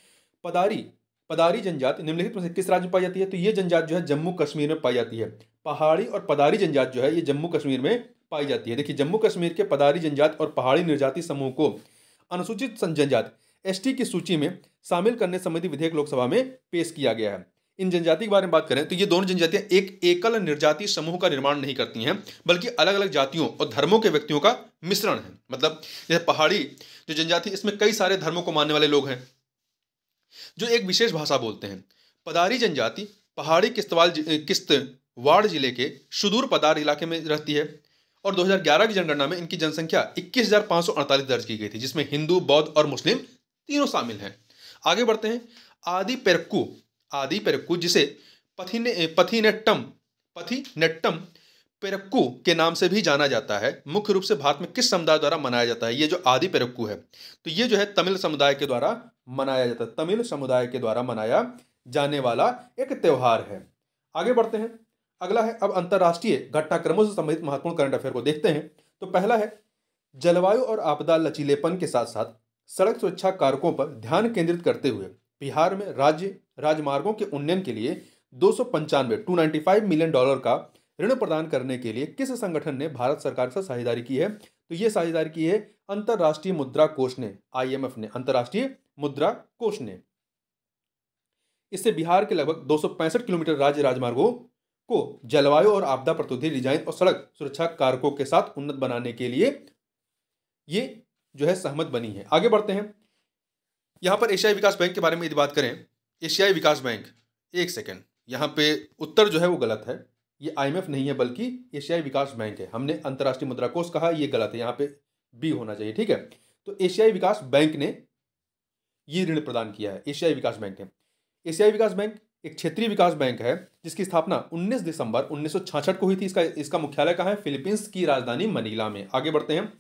पदारी जनजाति निम्नलिखित में से किस राज्य में पाई जाती है? तो ये जनजाति जो है जम्मू कश्मीर में पाई जाती है। पहाड़ी और पदारी जनजाति जो है ये जम्मू कश्मीर में पाई जाती है। देखिए, जम्मू कश्मीर के पदारी जनजाति और पहाड़ी निर्जाति समूह को अनुसूचित जनजाति एसटी की सूची में शामिल करने संबंधी विधेयक लोकसभा में पेश किया गया है। इन जनजाति के बारे में बात करें तो ये दोनों जनजातियां एक एकल निर्जाति समूह का निर्माण नहीं करती हैं, बल्कि अलग अलग जातियों और धर्मों के व्यक्तियों का मिश्रण है। मतलब जैसे पहाड़ी जो जनजाति, इसमें कई सारे धर्मों को मानने वाले लोग हैं जो एक विशेष भाषा बोलते हैं। पदारी जनजाति पहाड़ी किश्तवाड़ जिले के सुदूर पदार इलाके में रहती है और 2011 की जनगणना में इनकी जनसंख्या 21,548 दर्ज की गई थी, जिसमें हिंदू, बौद्ध और मुस्लिम तीनों शामिल हैं। आगे बढ़ते हैं। आदि पेरक्कू जिसे पथिनेट्टम पेरक्कू के नाम से भी जाना जाता है, मुख्य रूप से भारत में किस समुदाय द्वारा मनाया जाता है? ये जो आदि पेरक्कू है तो ये जो है तमिल समुदाय के द्वारा मनाया जाता है। तमिल समुदाय के द्वारा मनाया जाने वाला एक त्योहार है। आगे बढ़ते हैं। अगला है, अब अंतरराष्ट्रीय घटनाक्रमों से संबंधित महत्वपूर्ण करंट अफेयर को देखते हैं। तो पहला है, जलवायु और आपदा लचीलेपन के साथ साथ सड़क सुरक्षा कारकों पर ध्यान केंद्रित करते हुए बिहार में राजमार्गों के उन्नयन के लिए 295 मिलियन डॉलर का ऋण प्रदान करने के लिए किस संगठन ने भारत सरकार से साझेदारी की है? तो ये साझेदारी की है अंतरराष्ट्रीय मुद्रा कोष ने, IMF ने, अंतरराष्ट्रीय मुद्रा कोष ने। इससे बिहार के लगभग 265 किलोमीटर राज्य राजमार्गों को जलवायु और आपदा प्रतिरोधी डिजाइन और सड़क सुरक्षा कारकों के साथ उन्नत बनाने के लिए ये जो है सहमत बनी है। आगे बढ़ते हैं। यहां पर एशियाई विकास बैंक के बारे में यदि बात करें, एशियाई विकास बैंक, एक सेकेंड, यहां पे उत्तर जो है वो गलत है। ये IMF नहीं है बल्कि एशियाई विकास बैंक है। हमने अंतरराष्ट्रीय मुद्रा कोष कहा, ये गलत है, यहाँ पे बी होना चाहिए। ठीक है। तो एशियाई विकास बैंक ने ये ऋण प्रदान किया है, एशियाई विकास बैंक ने। एशियाई विकास बैंक एक क्षेत्रीय विकास बैंक है जिसकी स्थापना 19 दिसंबर 1966 को हुई थी। इसका मुख्यालय कहाँ है? फिलीपींस की राजधानी मनीला में। आगे बढ़ते हैं।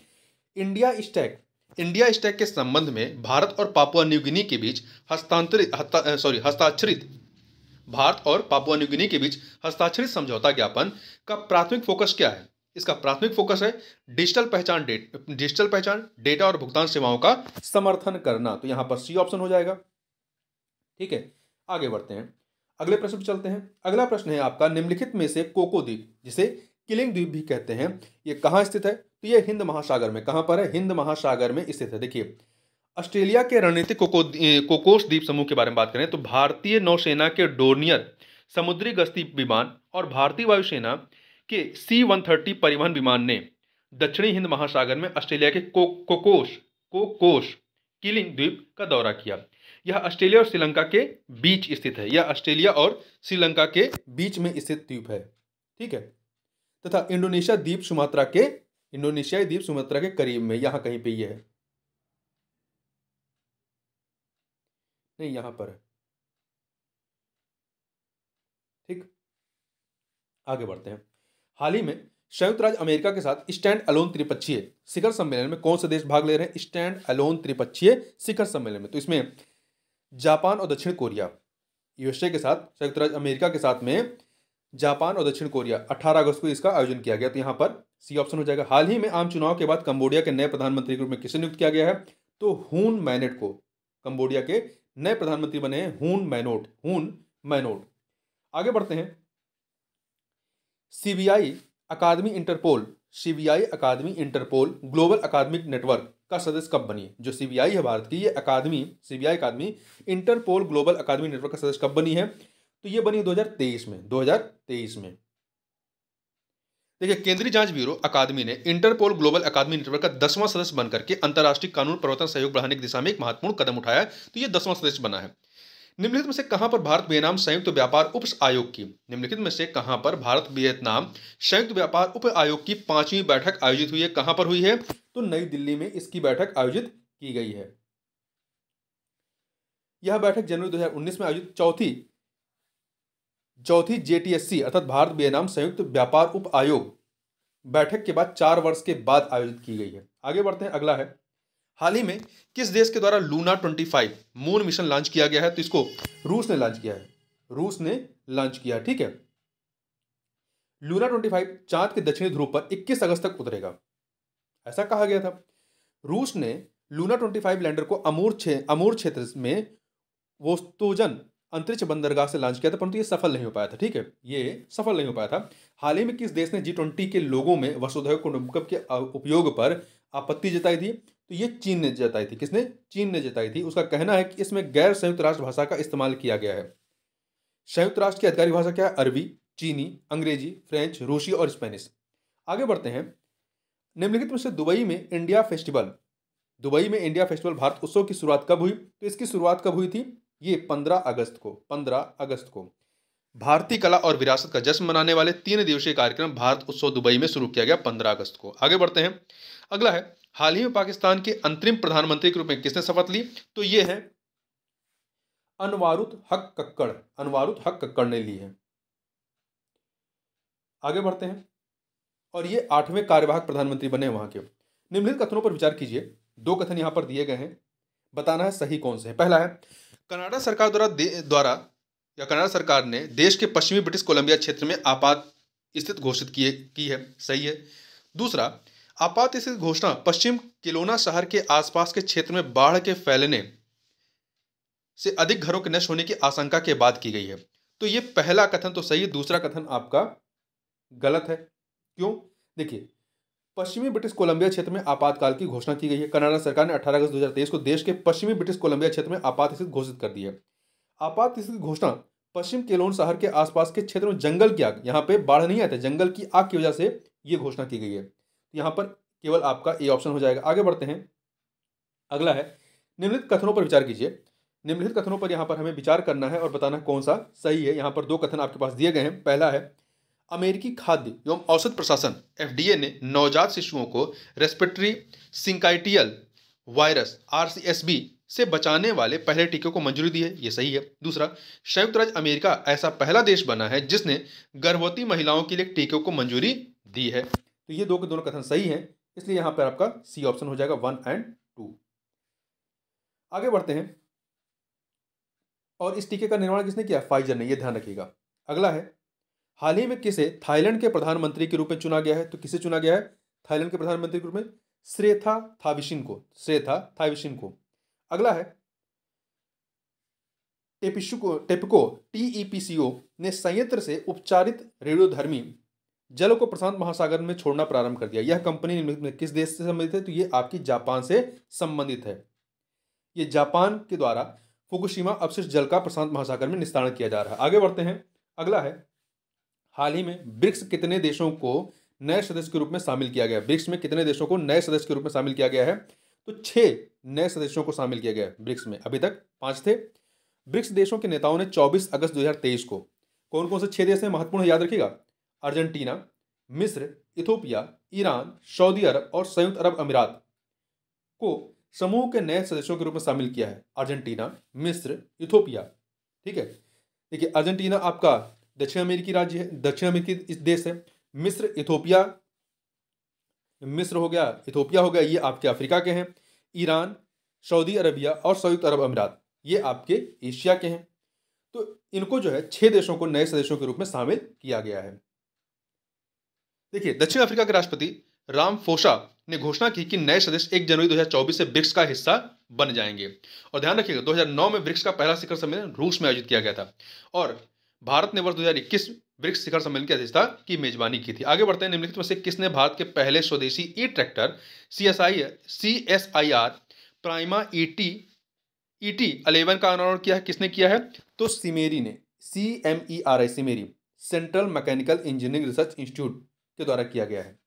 इंडिया स्टैक के संबंध में भारत और पापुआ न्यू गिनी के बीच हस्ताक्षरित समझौता ज्ञापन का प्राथमिक फोकस क्या है? इसका प्राथमिक फोकस है डिजिटल पहचान, डेटा और भुगतान सेवाओं का समर्थन करना। तो यहां पर सी ऑप्शन हो जाएगा। ठीक है। आगे बढ़ते हैं, अगले प्रश्न पर चलते हैं। अगला प्रश्न है आपका, निम्नलिखित में से कोको द्वीप, जिसे किलिंग द्वीप भी कहते हैं, ये कहाँ स्थित है? तो ये हिंद महासागर में। कहां पर है? हिंद महासागर में स्थित है। देखिए, ऑस्ट्रेलिया के रणनीतिक कोकोस द्वीप समूह के बारे में बात करें तो भारतीय नौसेना के डोर्नियर समुद्री गश्ती विमान और भारतीय वायुसेना के C-130 परिवहन विमान ने दक्षिणी हिंद महासागर में ऑस्ट्रेलिया के कोकोस किलिंग द्वीप का दौरा किया। यह ऑस्ट्रेलिया और श्रीलंका के बीच स्थित है। यह ऑस्ट्रेलिया और श्रीलंका के बीच में स्थित द्वीप है। ठीक है। तथा इंडोनेशियाई द्वीप सुमात्रा के करीब में, यहां कहीं पे ये है, नहीं यहां पर है। ठीक। आगे बढ़ते हैं। हाल ही में संयुक्त राज्य अमेरिका के साथ स्टैंड अलोन त्रिपक्षीय शिखर सम्मेलन में कौन से देश भाग ले रहे हैं स्टैंड अलोन त्रिपक्षीय शिखर सम्मेलन में? तो इसमें जापान और दक्षिण कोरिया, यूएसए के साथ संयुक्त राज्य अमेरिका के साथ में जापान और दक्षिण कोरिया 18 अगस्त को इसका आयोजन किया गया। तो यहाँ पर सी ऑप्शन हो जाएगा। हाल ही में आम चुनाव के बाद कंबोडिया के नए प्रधानमंत्री के रूप में किसे नियुक्त किया गया है? तो हून मैनेट को कंबोडिया के नए प्रधानमंत्री बने हैं हून मैनोट। आगे बढ़ते हैं। सीबीआई अकादमी इंटरपोल ग्लोबल अकादमिक नेटवर्क का सदस्य कब बनी? जो सीबीआई है भारत की, ये सीबीआई अकादमी इंटरपोल ग्लोबल अकादमी नेटवर्क का सदस्य कब बनी है? तो ये बनी 2023 में। देखिए, केंद्रीय जांच ब्यूरो अकादमी ने इंटरपोल ग्लोबल अकादमी नेटवर्क का 10वां सदस्य बनकर के अंतर्राष्ट्रीय कानून प्रवर्तन सहयोग बढ़ाने की दिशा में एक महत्वपूर्ण कदम उठाया है। तो ये 10वां सदस्य बना है। निम्नलिखित में से कहां पर भारत वियतनाम संयुक्त व्यापार उप आयोग की निम्नलिखित में से कहां पर भारत वियतनाम संयुक्त व्यापार उप आयोग की 5वीं बैठक आयोजित हुई है? कहां पर हुई है? तो नई दिल्ली में इसकी बैठक आयोजित की गई है। यह बैठक जनवरी 2019 में आयोजित चौथी जेटीएससी अर्थात भारत वियतनाम संयुक्त व्यापार उप आयोग बैठक के बाद 4 वर्ष के बाद आयोजित की गई है। आगे बढ़ते हैं। अगला है, हाल ही में किस देश के द्वारा लूना 25 मून मिशन लॉन्च किया गया है? तो इसको रूस ने लॉन्च किया है। ठीक है, लूना 25 चांद के दक्षिणी ध्रुव पर 21 अगस्त तक उतरेगा, ऐसा कहा गया था। रूस ने लूना 25 लैंडर को अमूर क्षेत्र में वोस्तोजन अंतरिक्ष बंदरगाह से लॉन्च किया था, परंतु ये सफल नहीं हो पाया था। ठीक है, ये सफल नहीं हो पाया था। हाल ही में किस देश ने G20 के लोगों में वसुधैव कुटुंबकम के उपयोग पर आपत्ति जताई थी? तो ये चीन ने जताई थी। किसने? चीन ने जताई थी। उसका कहना है कि इसमें गैर संयुक्त राष्ट्र भाषा का इस्तेमाल किया गया है। संयुक्त राष्ट्र की आधिकारिक भाषा क्या है? अरबी, चीनी, अंग्रेजी, फ्रेंच, रूसी और स्पेनिश। आगे बढ़ते हैं। निम्नलिखित में से दुबई में इंडिया फेस्टिवल भारत उत्सव की शुरुआत कब हुई? तो इसकी शुरुआत कब हुई थी? ये 15 अगस्त को भारतीय कला और विरासत का जश्न मनाने वाले 3 दिवसीय कार्यक्रम भारत उत्सव दुबई में शुरू किया गया 15 अगस्त को। आगे बढ़ते हैं। अगला है, हाल ही में पाकिस्तान के अंतरिम प्रधानमंत्री के रूप में किसने शपथ ली? तो ये है अनवारुत हक कक्कड़ ने ली है। आगे बढ़ते हैं। और ये 8वें कार्यवाहक प्रधानमंत्री बने वहां के। निम्नलिखित कथनों पर विचार कीजिए। 2 कथन यहां पर दिए गए हैं, बताना है सही कौन से है। पहला है, कनाडा सरकार ने देश के पश्चिमी ब्रिटिश कोलंबिया क्षेत्र में आपात स्थिति घोषित की है, सही है। दूसरा, आपात स्थिति घोषणा पश्चिम किलोना शहर के आसपास के क्षेत्र में बाढ़ के फैलने से अधिक घरों के नष्ट होने की आशंका के बाद की गई है। तो ये पहला कथन तो सही है, दूसरा कथन आपका गलत है। क्यों? देखिए, पश्चिमी ब्रिटिश कोलंबिया क्षेत्र में आपातकाल की घोषणा की गई है। कनाडा सरकार ने 18 अगस्त 2023 को देश के पश्चिमी ब्रिटिश कोलंबिया क्षेत्र में आपात स्थिति घोषित कर दी है। आपात स्थिति घोषणा पश्चिम केलोन शहर के आसपास के क्षेत्र में जंगल की आग, यहाँ पे बाढ़ नहीं आते, जंगल की आग की वजह से ये घोषणा की गई है। यहाँ पर केवल आपका ए ऑप्शन हो जाएगा। आगे बढ़ते हैं। अगला है, निम्नलिखित कथनों पर विचार कीजिए। निम्नलिखित कथनों पर यहाँ पर हमें विचार करना है और बताना कौन सा सही है। यहाँ पर 2 कथन आपके पास दिए गए हैं। पहला है, अमेरिकी खाद्य एवं औषध प्रशासन FDA ने नवजात शिशुओं को रेस्पिरेटरी सिंकाइटियल वायरस RCSB से बचाने वाले पहले टीके को मंजूरी दी है, ये सही है। दूसरा, संयुक्त राज्य अमेरिका ऐसा पहला देश बना है जिसने गर्भवती महिलाओं के लिए टीकों को मंजूरी दी है। तो ये 2 के दोनों कथन सही हैं, इसलिए यहाँ पर आपका सी ऑप्शन हो जाएगा 1 और 2। आगे बढ़ते हैं। और इस टीके का निर्माण किसने किया? फाइजर ने, ये ध्यान रखिएगा। अगला है, हाल ही में किसे थाईलैंड के प्रधानमंत्री के रूप में चुना गया है? तो किसे चुना गया है थाईलैंड के प्रधानमंत्री के रूप में? श्रेथा थाविसिन को। अगला है, टेपको TEPCO ने संयंत्र से उपचारित रेडियोधर्मी जल को प्रशांत महासागर में छोड़ना प्रारंभ कर दिया। यह कंपनी किस देश से संबंधित है? तो ये आपकी जापान से संबंधित है। ये जापान के द्वारा फुकुशिमा अपशिष्ट जल का प्रशांत महासागर में निस्तारण किया जा रहा है। आगे बढ़ते हैं। अगला है, हाल ही में ब्रिक्स कितने देशों को नए सदस्य के रूप में शामिल किया गया? ब्रिक्स में कितने देशों को नए सदस्य के रूप में शामिल किया गया है? तो 6 नए सदस्यों को शामिल किया गया है ब्रिक्स में। अभी तक 5 थे। ब्रिक्स देशों के नेताओं ने 24 अगस्त 2023 को कौन कौन से 6 देश हैं महत्वपूर्ण याद रखिएगा? अर्जेंटीना, मिस्र, इथोपिया, ईरान, सऊदी अरब और संयुक्त अरब अमीरात को समूह के नए सदस्यों के रूप में शामिल किया है। अर्जेंटीना, मिस्र, इथोपिया। ठीक है, देखिए अर्जेंटीना आपका दक्षिण अमेरिकी देश है। मिस्र, इथोपिया हो गया, ये आपके अफ्रीका के हैं। ईरान, सऊदी अरबिया और संयुक्त अरब अमीरात, ये आपके एशिया के हैं। तो इनको जो है 6 देशों को नए सदस्यों के रूप में शामिल किया गया है। देखिए, दक्षिण अफ्रीका के राष्ट्रपति रामफोसा ने घोषणा की कि नए सदस्य 1 जनवरी 2024 से ब्रिक्स का हिस्सा बन जाएंगे। और ध्यान रखिएगा, 2009 में ब्रिक्स का पहला शिखर सम्मेलन रूस में आयोजित किया गया था और भारत ने वर्ष 2021 ब्रिक्स शिखर सम्मेलन की अध्यक्षता की मेजबानी की थी। आगे बढ़ते हैं। निम्नलिखित में से किसने भारत के पहले स्वदेशी ई ट्रैक्टर CSIR प्राइमा ET 11 का अनावरण किया है? किसने किया है? तो सिमेरी ने, CMERI, CMERI, central mechanical engineering research institute के द्वारा किया गया है।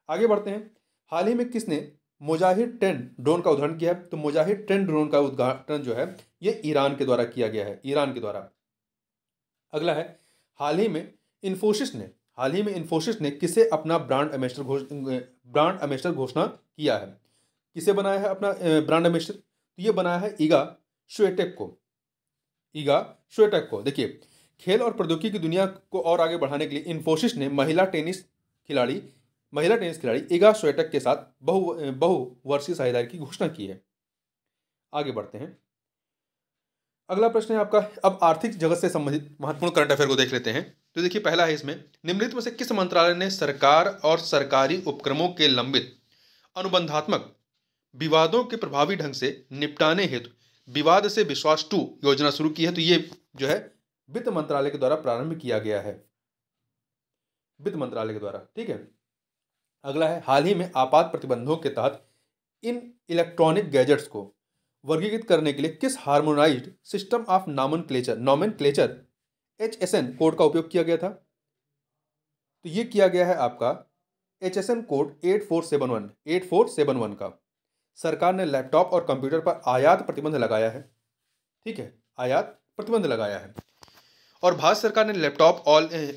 आगे बढ़ते हैं। हाल ही में किसने मुजाहिद 10 ड्रोन का उद्घाटन किया है? तो मुजाहिद 10 ड्रोन का उद्घाटन जो है ये ईरान के द्वारा किया गया है, ईरान के द्वारा। अगला है, हाल ही में इन्फोसिस ने किसे अपना ब्रांड एम्बेसडर घोषणा किया है? किसे बनाया है अपना ब्रांड एम्बेसडर? तो ये बनाया है ईगा श्वेटेक को। देखिए, खेल और प्रौद्योगिकी की दुनिया को और आगे बढ़ाने के लिए इन्फोसिस ने महिला टेनिस खिलाड़ी ईगा श्वेटेक के साथ बहुवर्षीय साझेदारी की घोषणा की है। आगे बढ़ते हैं। अगला प्रश्न है आपका, अब आर्थिक जगत से संबंधित महत्वपूर्ण करंट अफेयर को देख लेते हैं। तो देखिए, पहला है इसमें, निम्नलिखित में से किस मंत्रालय ने सरकार और सरकारी उपक्रमों के लंबित अनुबंधात्मक विवादों के प्रभावी ढंग से निपटाने हेतु विवाद से विश्वास 2 योजना शुरू की है? तो ये जो है वित्त मंत्रालय के द्वारा प्रारंभ किया गया है, वित्त मंत्रालय के द्वारा। ठीक है। अगला है, हाल ही में आपात प्रतिबंधों के तहत इन इलेक्ट्रॉनिक गैजेट्स को वर्गीकृत करने के लिए किस harmonised system of nomenclature HSN code का उपयोग किया गया था? तो ये किया गया है आपका HSN कोड 8471 का। सरकार ने लैपटॉप और कंप्यूटर पर आयात प्रतिबंध लगाया है। ठीक है, आयात प्रतिबंध लगाया है। और भारत सरकार ने laptop,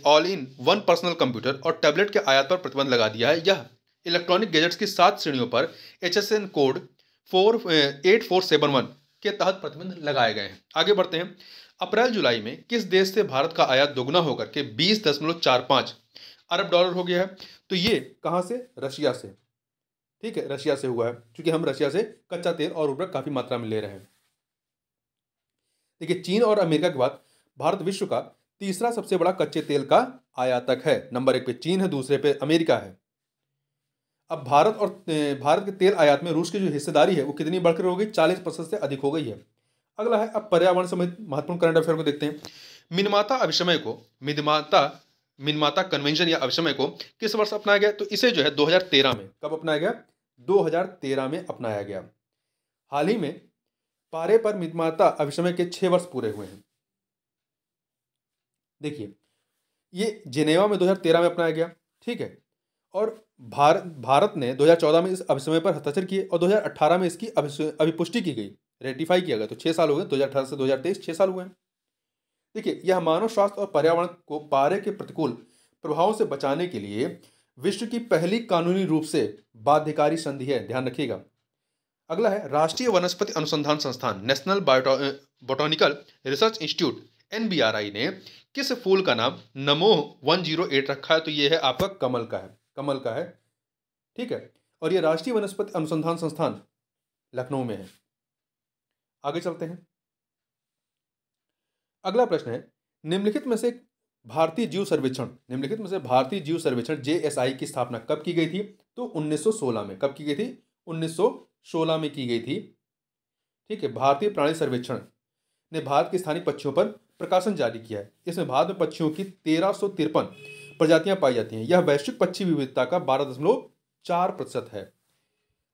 all in one personal computer और टैबलेट के आयात पर प्रतिबंध लगा दिया है। यह इलेक्ट्रॉनिक गैजेट्स की 7 श्रेणियों पर HSN कोड 8471 के तहत प्रतिबंध लगाए गए हैं। आगे बढ़ते हैं। अप्रैल जुलाई में किस देश से भारत का आयात दोगुना होकर के 20.45 अरब डॉलर हो गया है? तो ये कहाँ से? रशिया से। ठीक है, रशिया से हुआ है, क्योंकि हम रशिया से कच्चा तेल और उर्वरक काफी मात्रा में ले रहे हैं। देखिए, चीन और अमेरिका के बाद भारत विश्व का तीसरा सबसे बड़ा कच्चे तेल का आयातक है। नंबर 1 पे चीन है, दूसरे पे अमेरिका है। अब भारत के तेल आयात में रूस की जो हिस्सेदारी है वो कितनी बढ़कर हो गई? 40% से अधिक हो गई है। अगला है, अब पर्यावरण संबंधित महत्वपूर्ण करंट अफेयर को देखते हैं। मिनमाता कन्वेंशन या अभिसमय को किस वर्ष अपनाया गया? तो इसे जो है 2013 में, कब अपनाया गया? 2013 में अपनाया गया। हाल ही में पारे पर मिनमाता अभिसमय के 6 वर्ष पूरे हुए हैं। देखिए, ये जेनेवा में 2013 में अपनाया गया। ठीक है, और भारत ने 2014 में इस अभिसमय पर हस्ताक्षर किए और 2018 में इसकी अभिपुष्टि की गई, रेटिफाई किया गया। तो 6 साल हो गए, 2018 से 2023 6 साल हुए हैं। देखिए, यह मानव स्वास्थ्य और पर्यावरण को पारे के प्रतिकूल प्रभावों से बचाने के लिए विश्व की पहली कानूनी रूप से बाध्यकारी संधि है, ध्यान रखिएगा। अगला है, राष्ट्रीय वनस्पति अनुसंधान संस्थान national botanical research institute NBRI ने किस फूल का नाम नमो 108 रखा है? तो ये है आपका कमल का है। ठीक है, और ये राष्ट्रीय वनस्पति अनुसंधान संस्थान लखनऊ में है। आगे चलते हैं। अगला प्रश्न है, निम्नलिखित में से भारतीय जीव सर्वेक्षण JSI की स्थापना कब की गई थी? तो 1916 में। कब की गई थी? 1916 में की गई थी। ठीक है, भारतीय प्राणी सर्वेक्षण ने भारत के स्थानीय पक्षियों पर प्रकाशन जारी किया है। इसमें भारत में पक्षियों की 1353 प्रजातियां पाई जाती हैं। यह वैश्विक पक्षी विविधता का 12.4% है।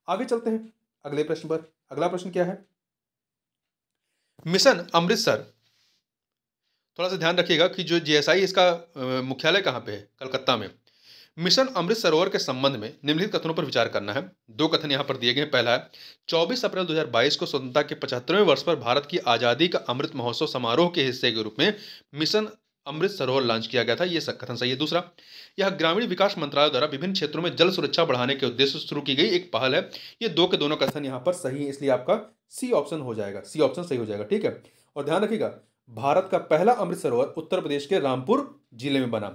आगे चलते हैं अगले प्रश्न पर। अगला प्रश्न क्या है? मिशन अमृतसर, थोड़ा सा ध्यान रखिएगा कि जो JSI इसका मुख्यालय कहाँ पे है? कलकत्ता में। मिशन अमृत सरोवर के संबंध में निम्नलिखित कथनों पर विचार करना है। 2 कथन यहाँ पर दिए गए हैं। पहला है, 24 अप्रैल 2022 को स्वतंत्रता के 75वें वर्ष पर भारत की आज़ादी का अमृत महोत्सव समारोह के हिस्से के रूप में मिशन अमृत सरोवर लॉन्च किया गया था। ये कथन सही है। दूसरा, यह ग्रामीण विकास मंत्रालय द्वारा विभिन्न क्षेत्रों में जल सुरक्षा बढ़ाने के उद्देश्य से शुरू की गई एक पहल है। ये 2 के दोनों कथन यहाँ पर सही है, इसलिए आपका C ऑप्शन हो जाएगा, C ऑप्शन सही हो जाएगा। ठीक है, और ध्यान रखिएगा, भारत का पहला अमृत सरोवर उत्तर प्रदेश के रामपुर जिले में बना।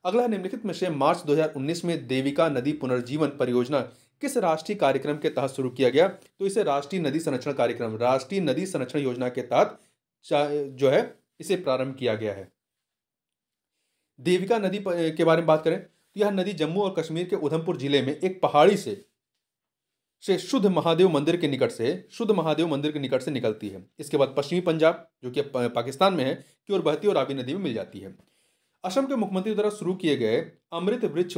अगला है निम्नलिखित में से मार्च 2019 में देविका नदी पुनर्जीवन परियोजना किस राष्ट्रीय कार्यक्रम के तहत शुरू किया गया? तो इसे राष्ट्रीय नदी संरक्षण कार्यक्रम, राष्ट्रीय नदी संरक्षण योजना के तहत जो है इसे प्रारंभ किया गया है। देविका नदी के बारे में बात करें तो यह नदी जम्मू और कश्मीर के उधमपुर जिले में एक पहाड़ी से शुद्ध महादेव मंदिर के निकट से निकलती है। इसके बाद पश्चिमी पंजाब जो कि पाकिस्तान में है की ओर बहती और रावी नदी में मिल जाती है। असम के मुख्यमंत्री द्वारा शुरू किए गए अमृत वृक्ष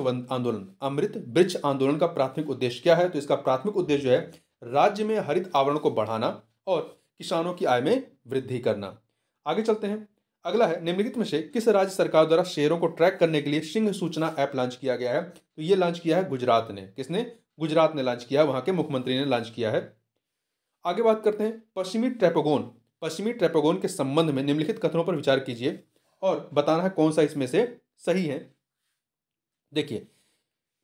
आंदोलन का प्राथमिक उद्देश्य क्या है? तो इसका प्राथमिक उद्देश्य जो है राज्य में हरित आवरण को बढ़ाना और किसानों की आय में वृद्धि करना। आगे चलते हैं। अगला है निम्नलिखित में से किस राज्य सरकार द्वारा शेयरों को ट्रैक करने के लिए सिंह सूचना ऐप लॉन्च किया गया है? तो ये लॉन्च किया है गुजरात ने। किसने? गुजरात ने लॉन्च किया, वहां के मुख्यमंत्री ने लॉन्च किया है। आगे बात करते हैं पश्चिमी ट्रैपेगोन के संबंध में निम्नलिखित कथनों पर विचार कीजिए और बताना है कौन सा इसमें से सही है। देखिए,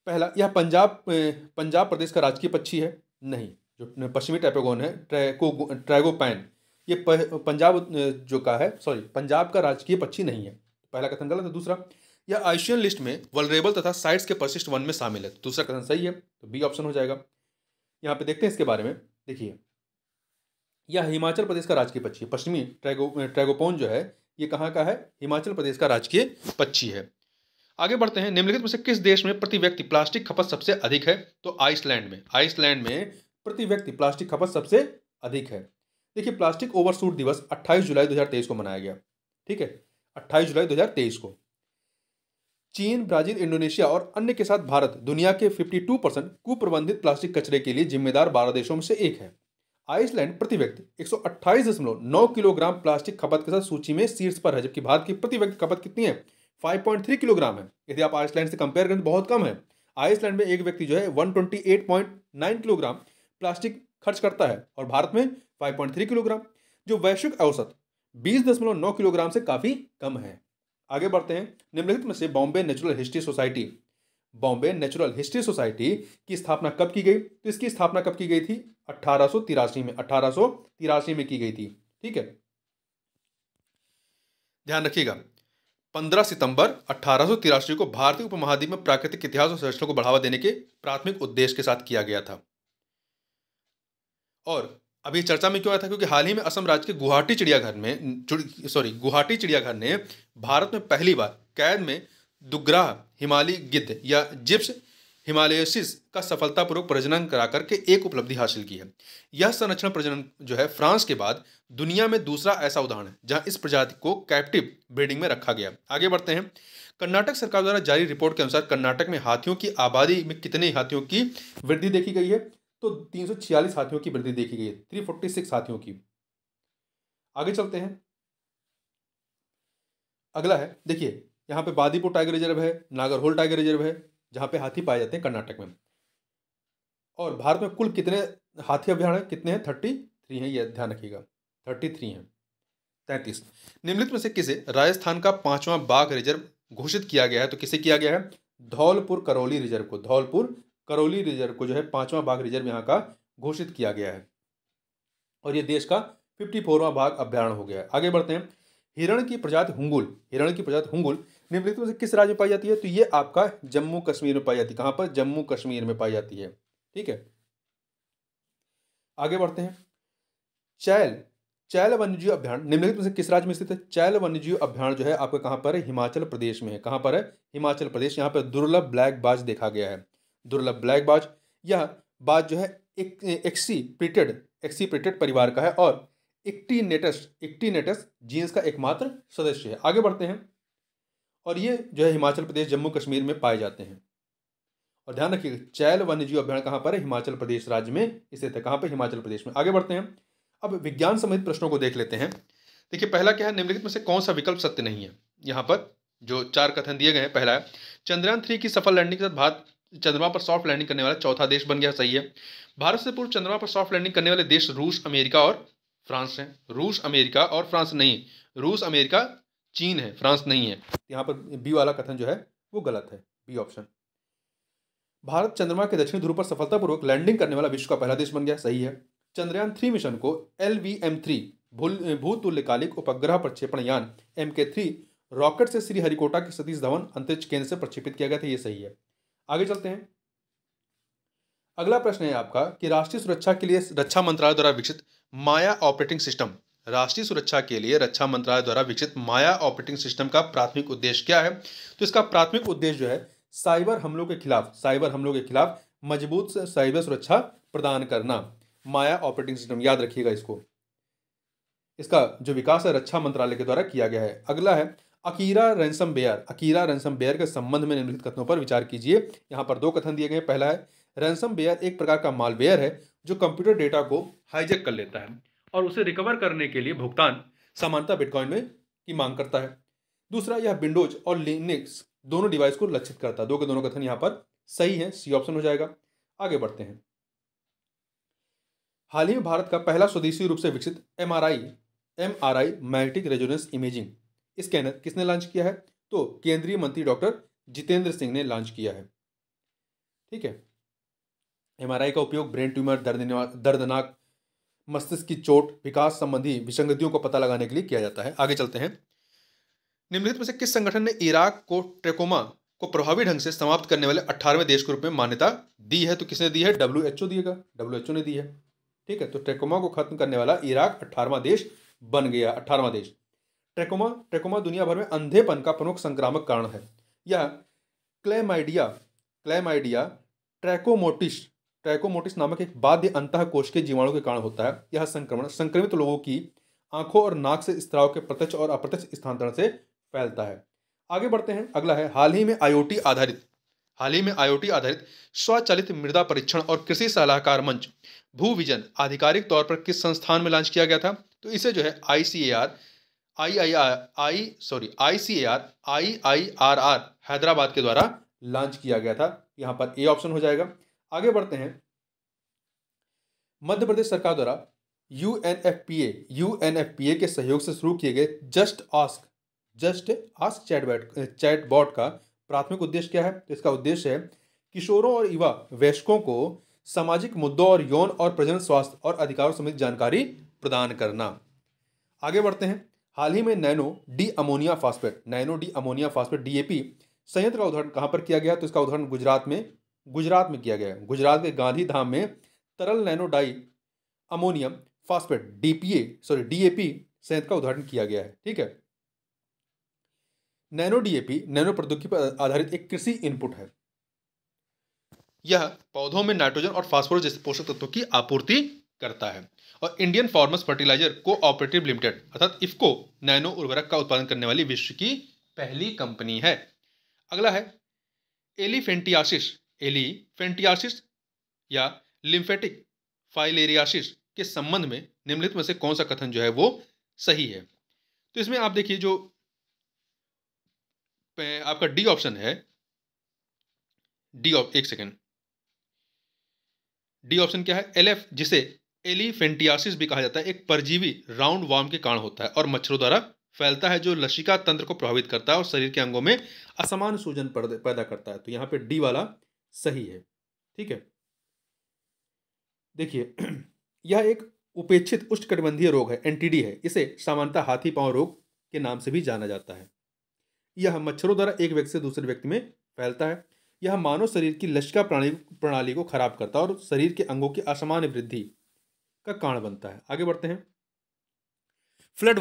पहला, यह पंजाब प्रदेश का राजकीय पक्षी है? नहीं। जो पश्चिमी ट्रैपेगोन है ट्रैगोपैन, ये पंजाब का राजकीय पक्षी नहीं है। पहला कथन गलत है। दूसरा, यह आईयूसीएन लिस्ट में वल्नरेबल तथा साइट्स के परिशिष्ट वन में शामिल है। दूसरा कथन सही है, तो बी ऑप्शन हो जाएगा। यहाँ पे देखते हैं इसके बारे में। देखिए, यह हिमाचल प्रदेश का राजकीय पक्षी है। पश्चिमी ट्रैगोपॉन जो है ये कहाँ का है? हिमाचल प्रदेश का राजकीय पक्षी है। आगे बढ़ते हैं। निम्नलिखित में से किस देश में प्रति व्यक्ति प्लास्टिक खपत सबसे अधिक है? तो आइसलैंड में प्रति व्यक्ति प्लास्टिक खपत सबसे अधिक है। देखिए, प्लास्टिक ओवरशूट दिवस 28 जुलाई 2023 को मनाया गया। ठीक है, 28 जुलाई 2023 को। चीन, ब्राजील, इंडोनेशिया और अन्य के साथ भारत दुनिया के 52% कुप्रबंधित प्लास्टिक कचरे के लिए जिम्मेदार 12 देशों में से एक है। आइसलैंड प्रति व्यक्ति 128.9 किलोग्राम प्लास्टिक खपत के साथ सूची में शीर्ष पर है, जबकि भारत की प्रति व्यक्ति खपत कितनी है? 5.3 किलोग्राम है। यदि आप आइसलैंड से कंपेयर करें तो बहुत कम है। आइसलैंड में एक व्यक्ति जो है 128.9 किलोग्राम प्लास्टिक खर्च करता है और भारत में 5.3 किलोग्राम, जो वैश्विक औसत 20.9 किलोग्राम से काफी कम है। आगे बढ़ते हैं। निम्नलिखित में से बॉम्बे नेचुरल हिस्ट्री सोसाइटी की स्थापना कब की गई? तो इसकी स्थापना कब की गई थी? 1883 में की गई थी। ठीक है, ध्यान रखिएगा। 15 सितंबर 1883 को भारतीय उपमहाद्वीप में प्राकृतिक इतिहास और संरक्षण को बढ़ावा देने के प्राथमिक उद्देश्य के साथ किया गया था। और अभी चर्चा में क्यों आया था? क्योंकि हाल ही में असम राज्य के गुवाहाटी चिड़ियाघर ने भारत में पहली बार कैद में दुग्राह हिमालयी गिद्ध या जिप्स हिमालयसिस का सफलतापूर्वक प्रजनन करा करके एक उपलब्धि हासिल की है। यह संरक्षण प्रजनन जो है फ्रांस के बाद दुनिया में दूसरा ऐसा उदाहरण है जहां इस प्रजाति को कैप्टिव ब्रीडिंग में रखा गया। आगे बढ़ते हैं। कर्नाटक सरकार द्वारा जारी रिपोर्ट के अनुसार कर्नाटक में हाथियों की आबादी में कितने हाथियों की वृद्धि देखी गई है? तो 346 हाथियों की वृद्धि देखी गई है, 346 हाथियों की। आगे चलते हैं। अगला है, देखिए, यहाँ पे बादीपुर टाइगर रिजर्व है, नागरहोल टाइगर रिजर्व है, जहाँ पे हाथी पाए जाते हैं कर्नाटक में। और भारत में कुल कितने हाथी अभयारण्य कितने हैं? 33 हैं, यह ध्यान रखिएगा, 33 हैं, 33। निम्नलिखित में से किसे राजस्थान का 5वां बाघ रिजर्व घोषित किया गया है? तो किसे किया गया है? धौलपुर करौली रिजर्व को जो है 5वां बाघ रिजर्व यहाँ का घोषित किया गया है और ये देश का 54वां बाघ अभ्यारण्य हो गया है। आगे बढ़ते हैं। हिरण की प्रजाति हुंगुल निम्नलिखित में से किस राज्य में पाई जाती है? तो ये आपका जम्मू कश्मीर में पाई जाती है। कहां पर? जम्मू कश्मीर में पाई जाती है। ठीक है, आगे बढ़ते हैं। चैल वन्यजीव अभ्यारण्य निम्नलिखित में से किस राज्य में स्थित है? चैल वन्यजीव अभ्यारण्य जो है आपका कहां पर है? हिमाचल प्रदेश में है। कहां पर है? हिमाचल प्रदेश। यहाँ पर दुर्लभ ब्लैक बाज देखा गया है। दुर्लभ ब्लैक बाज, यह बाज जो है एक्सीप्रेटेड परिवार का है और इक्टिनेटस जीन्स का एकमात्र सदस्य है। आगे बढ़ते हैं। और ये जो है हिमाचल प्रदेश, जम्मू कश्मीर में पाए जाते हैं। और ध्यान रखिएगा, चैल वन्यजीव अभ्यारण्य कहां पर है? हिमाचल प्रदेश राज्य में स्थित है। कहां पर? हिमाचल प्रदेश में। आगे बढ़ते हैं। अब विज्ञान संबंधित प्रश्नों को देख लेते हैं। देखिए, पहला क्या है? निम्नलिखित में से कौन सा विकल्प सत्य नहीं है? यहाँ पर जो 4 कथन दिए गए हैं। पहला है चंद्रयान 3 की सफल लैंडिंग के साथ भारत चंद्रमा पर सॉफ्ट लैंडिंग करने वाला चौथा देश बन गया। सही है। भारत से पूर्व चंद्रमा पर सॉफ्ट लैंडिंग करने वाले देश रूस, अमेरिका और फ्रांस हैं। रूस, अमेरिका और फ्रांस नहीं, रूस, अमेरिका, चीन है, फ्रांस नहीं है। यहाँ पर बी वाला कथन जो है वो गलत है, बी ऑप्शन। भारत चंद्रमा के दक्षिणी ध्रुव पर सफलतापूर्वक लैंडिंग करने वाला विश्व का पहला देश बन गया। सही है। चंद्रयान 3 मिशन को LVM-3 भूतुल्यकालिक उपग्रह प्रक्षेपण यान MK3 रॉकेट से श्रीहरिकोटा के सतीश धवन अंतरिक्ष केंद्र से प्रक्षेपित किया गया था, ये सही है। आगे चलते हैं। अगला प्रश्न है आपका कि राष्ट्रीय सुरक्षा के लिए रक्षा मंत्रालय द्वारा विकसित माया ऑपरेटिंग सिस्टम, राष्ट्रीय सुरक्षा के लिए रक्षा मंत्रालय द्वारा विकसित माया ऑपरेटिंग सिस्टम का प्राथमिक उद्देश्य क्या है? तो इसका प्राथमिक उद्देश्य जो है साइबर हमलों के खिलाफ मजबूत साइबर सुरक्षा प्रदान करना। माया ऑपरेटिंग सिस्टम याद रखिएगा इसको। इसका जो विकास है रक्षा मंत्रालय के द्वारा किया गया है। अगला है अकीरा रैंसमवेयर के संबंध में निम्नलिखित कथनों पर विचार कीजिए। यहाँ पर दो कथन दिए गए। पहला है रैंसमवेयर एक प्रकार का मालवेयर है जो कंप्यूटर डेटा को हाईजैक कर लेता है और उसे रिकवर करने के लिए भुगतान सामान्यतः बिटकॉइन में की मांग करता है। दूसरा, यह विंडोज और लिनक्स दोनों डिवाइस को लक्षित करता है। दो के दोनों कथन यहाँ पर सही है, सी ऑप्शन हो जाएगा। आगे बढ़ते हैं। हाल ही में भारत का पहला स्वदेशी रूप से विकसित MRI magnetic resonance imaging scanner किसने लॉन्च किया है? तो केंद्रीय मंत्री डॉक्टर जितेंद्र सिंह ने लॉन्च किया है। ठीक है। एमआरआई का उपयोग ब्रेन ट्यूमर, दर्दनाक मस्तिष्क की चोट, विकास संबंधी विसंगतियों को पता लगाने के लिए किया जाता है। आगे चलते हैं। निम्नलिखित में से किस संगठन ने इराक को ट्रेकोमा को प्रभावी ढंग से समाप्त करने वाले 18वें देश के रूप में मान्यता दी है? तो किसने दी है? WHO दिएगा, WHO ने दी है। ठीक है। तो ट्रेकोमा को खत्म करने वाला इराक 18वां देश बन गया। 18वां देश। ट्रेकोमा दुनिया भर में अंधेपन का प्रमुख संक्रामक कारण है। यह क्लैमाइडिया ट्रैकोमोटिस नामक एक बाध्य अंतःकोशिकीय जीवाणु के कारण होता है। यह संक्रमण संक्रमित लोगों की आंखों और नाक से स्राव के प्रत्यक्ष और अप्रत्यक्ष स्थानांतरण से फैलता है। आगे बढ़ते हैं। अगला है हाल ही में IoT आधारित स्वचालित मृदा परीक्षण और कृषि सलाहकार मंच भूविजन आधिकारिक तौर पर किस संस्थान में लॉन्च किया गया था? तो इसे जो है ICAR हैदराबाद के द्वारा लॉन्च किया गया था। यहां पर ए ऑप्शन हो जाएगा। आगे बढ़ते हैं। मध्य प्रदेश सरकार द्वारा UNFPA के सहयोग से शुरू किए गए जस्ट आस्क चैटबॉट का प्राथमिक उद्देश्य क्या है? तो इसका उद्देश्य है किशोरों और युवा वयस्कों को सामाजिक मुद्दों और यौन और प्रजनन स्वास्थ्य और अधिकारों संबंधी जानकारी प्रदान करना। आगे बढ़ते हैं। हाल ही में nano D ammonia phosphate DAP संयंत्र का उदाहरण कहां पर किया गया? तो इसका उदाहरण गुजरात में किया गया है। गुजरात के गांधी धाम में तरल nano di ammonium phosphate DAP संयंत्र का उदाहरण किया गया है। ठीक है। नैनो DAP नैनो प्रौद्योगिकी पर आधारित एक कृषि इनपुट है। यह पौधों में नाइट्रोजन और फास्फोरस जैसे पोषक तत्वों की आपूर्ति करता है। और Indian farmers fertiliser cooperative limited अर्थात इफ्को नैनो उर्वरक का उत्पादन करने वाली विश्व की पहली कंपनी है। अगला है एलिफेंटियासिस या लिम्फेटिक फाइलेरियासिस के संबंध में निम्नलिखित में से कौन सा कथन जो है वो सही है? तो इसमें आप देखिए जो आपका डी ऑप्शन है, डी ऑप्शन क्या है? LF, जिसे एलिफेंटियासिस भी कहा जाता है, एक परजीवी राउंड वॉर्म के कारण होता है और मच्छरों द्वारा फैलता है जो लसिका तंत्र को प्रभावित करता है और शरीर के अंगों में असमान सूजन पैदा करता है। तो यहां पे डी वाला सही है। ठीक है। देखिए यह एक उपेक्षित उष्णकटिबंधीय रोग है, NTD है। इसे सामान्यतः हाथी पांव रोग के नाम से भी जाना जाता है। यह मच्छरों द्वारा एक व्यक्ति से दूसरे व्यक्ति में फैलता है। यह मानव शरीर की लसिका प्रणाली को खराब करता है और शरीर के अंगों की असामान्य वृद्धि का कारण बनता है। आगे बढ़ते हैं। फ्लड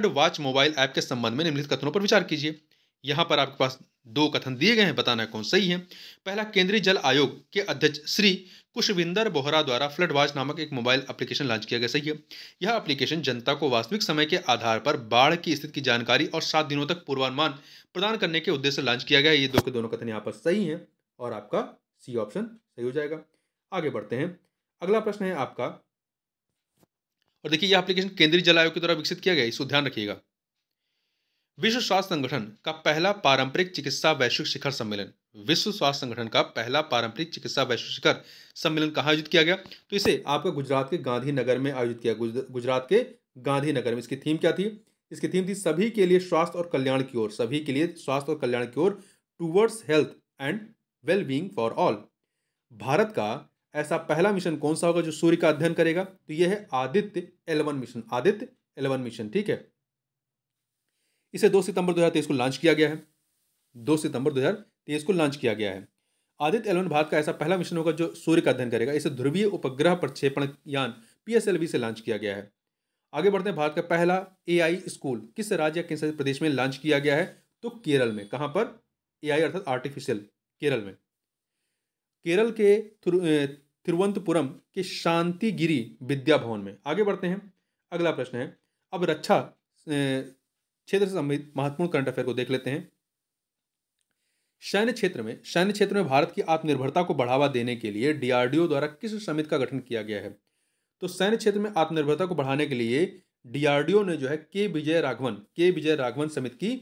वॉच मोबाइल ऐप के संबंध में निम्नलिखित कथनों पर विचार कीजिए। यहां पर आपके पास दो कथन दिए गए हैं, बताना है कौन सही है। पहला, केंद्रीय जल आयोग के अध्यक्ष श्री कुशविंदर बोहरा द्वारा फ्लड वॉच नामक एक मोबाइल एप्लीकेशन लॉन्च किया गया। सही है। यह एप्लीकेशन जनता को वास्तविक समय के आधार पर बाढ़ की स्थिति की जानकारी और 7 दिनों तक पूर्वानुमान प्रदान करने के उद्देश्य से लॉन्च किया गया है। ये दो के दोनों कथन यहाँ पर सही है और आपका सी ऑप्शन सही हो जाएगा। आगे बढ़ते हैं। अगला प्रश्न है आपका, और देखिए यह एप्लीकेशन केंद्रीय जल आयोग के द्वारा विकसित किया गया, इसको ध्यान रखिएगा। विश्व स्वास्थ्य संगठन का पहला पारंपरिक चिकित्सा वैश्विक शिखर सम्मेलन, विश्व स्वास्थ्य संगठन का पहला पारंपरिक चिकित्सा वैश्विक शिखर सम्मेलन कहाँ आयोजित किया गया? तो इसे आपका गुजरात के गांधीनगर में आयोजित किया। गुजरात के गांधीनगर में। इसकी थीम क्या थी? इसकी थीम थी सभी के लिए स्वास्थ्य और कल्याण की ओर, सभी के लिए स्वास्थ्य और कल्याण की ओर, towards health and well being for all. Bharat का ऐसा पहला मिशन कौन सा होगा जो सूर्य का अध्ययन करेगा? तो यह है आदित्य L1 मिशन। ठीक है। इसे 2 सितंबर 2023 को लॉन्च किया गया है। 2 सितंबर 2023 को लॉन्च किया गया है। आदित्य L1 भारत का ऐसा पहला मिशन होगा जो सूर्य का अध्ययन करेगा। इसे ध्रुवीय उपग्रह प्रक्षेपण यान PSLV से लॉन्च किया गया है। आगे बढ़ते हैं, भारत का पहला AI स्कूल किस राज्य या केंद्र शासित प्रदेश में लॉन्च किया गया है? तो केरल में। कहां पर? AI अर्थात आर्टिफिशियल, केरल में। केरल के तिरुवनंतपुरम के शांतिगिरी विद्या भवन में। आगे बढ़ते हैं, अगला प्रश्न है, अब रक्षा क्षेत्र से संबंधित महत्वपूर्ण करंट अफेयर को देख लेते हैं। सैन्य क्षेत्र में भारत की आत्मनिर्भरता को बढ़ावा देने के लिए DRDO द्वारा किस समिति का गठन किया गया है? तो सैन्य क्षेत्र में आत्मनिर्भरता को बढ़ाने के लिए DRDO ने जो है के विजय राघवन समिति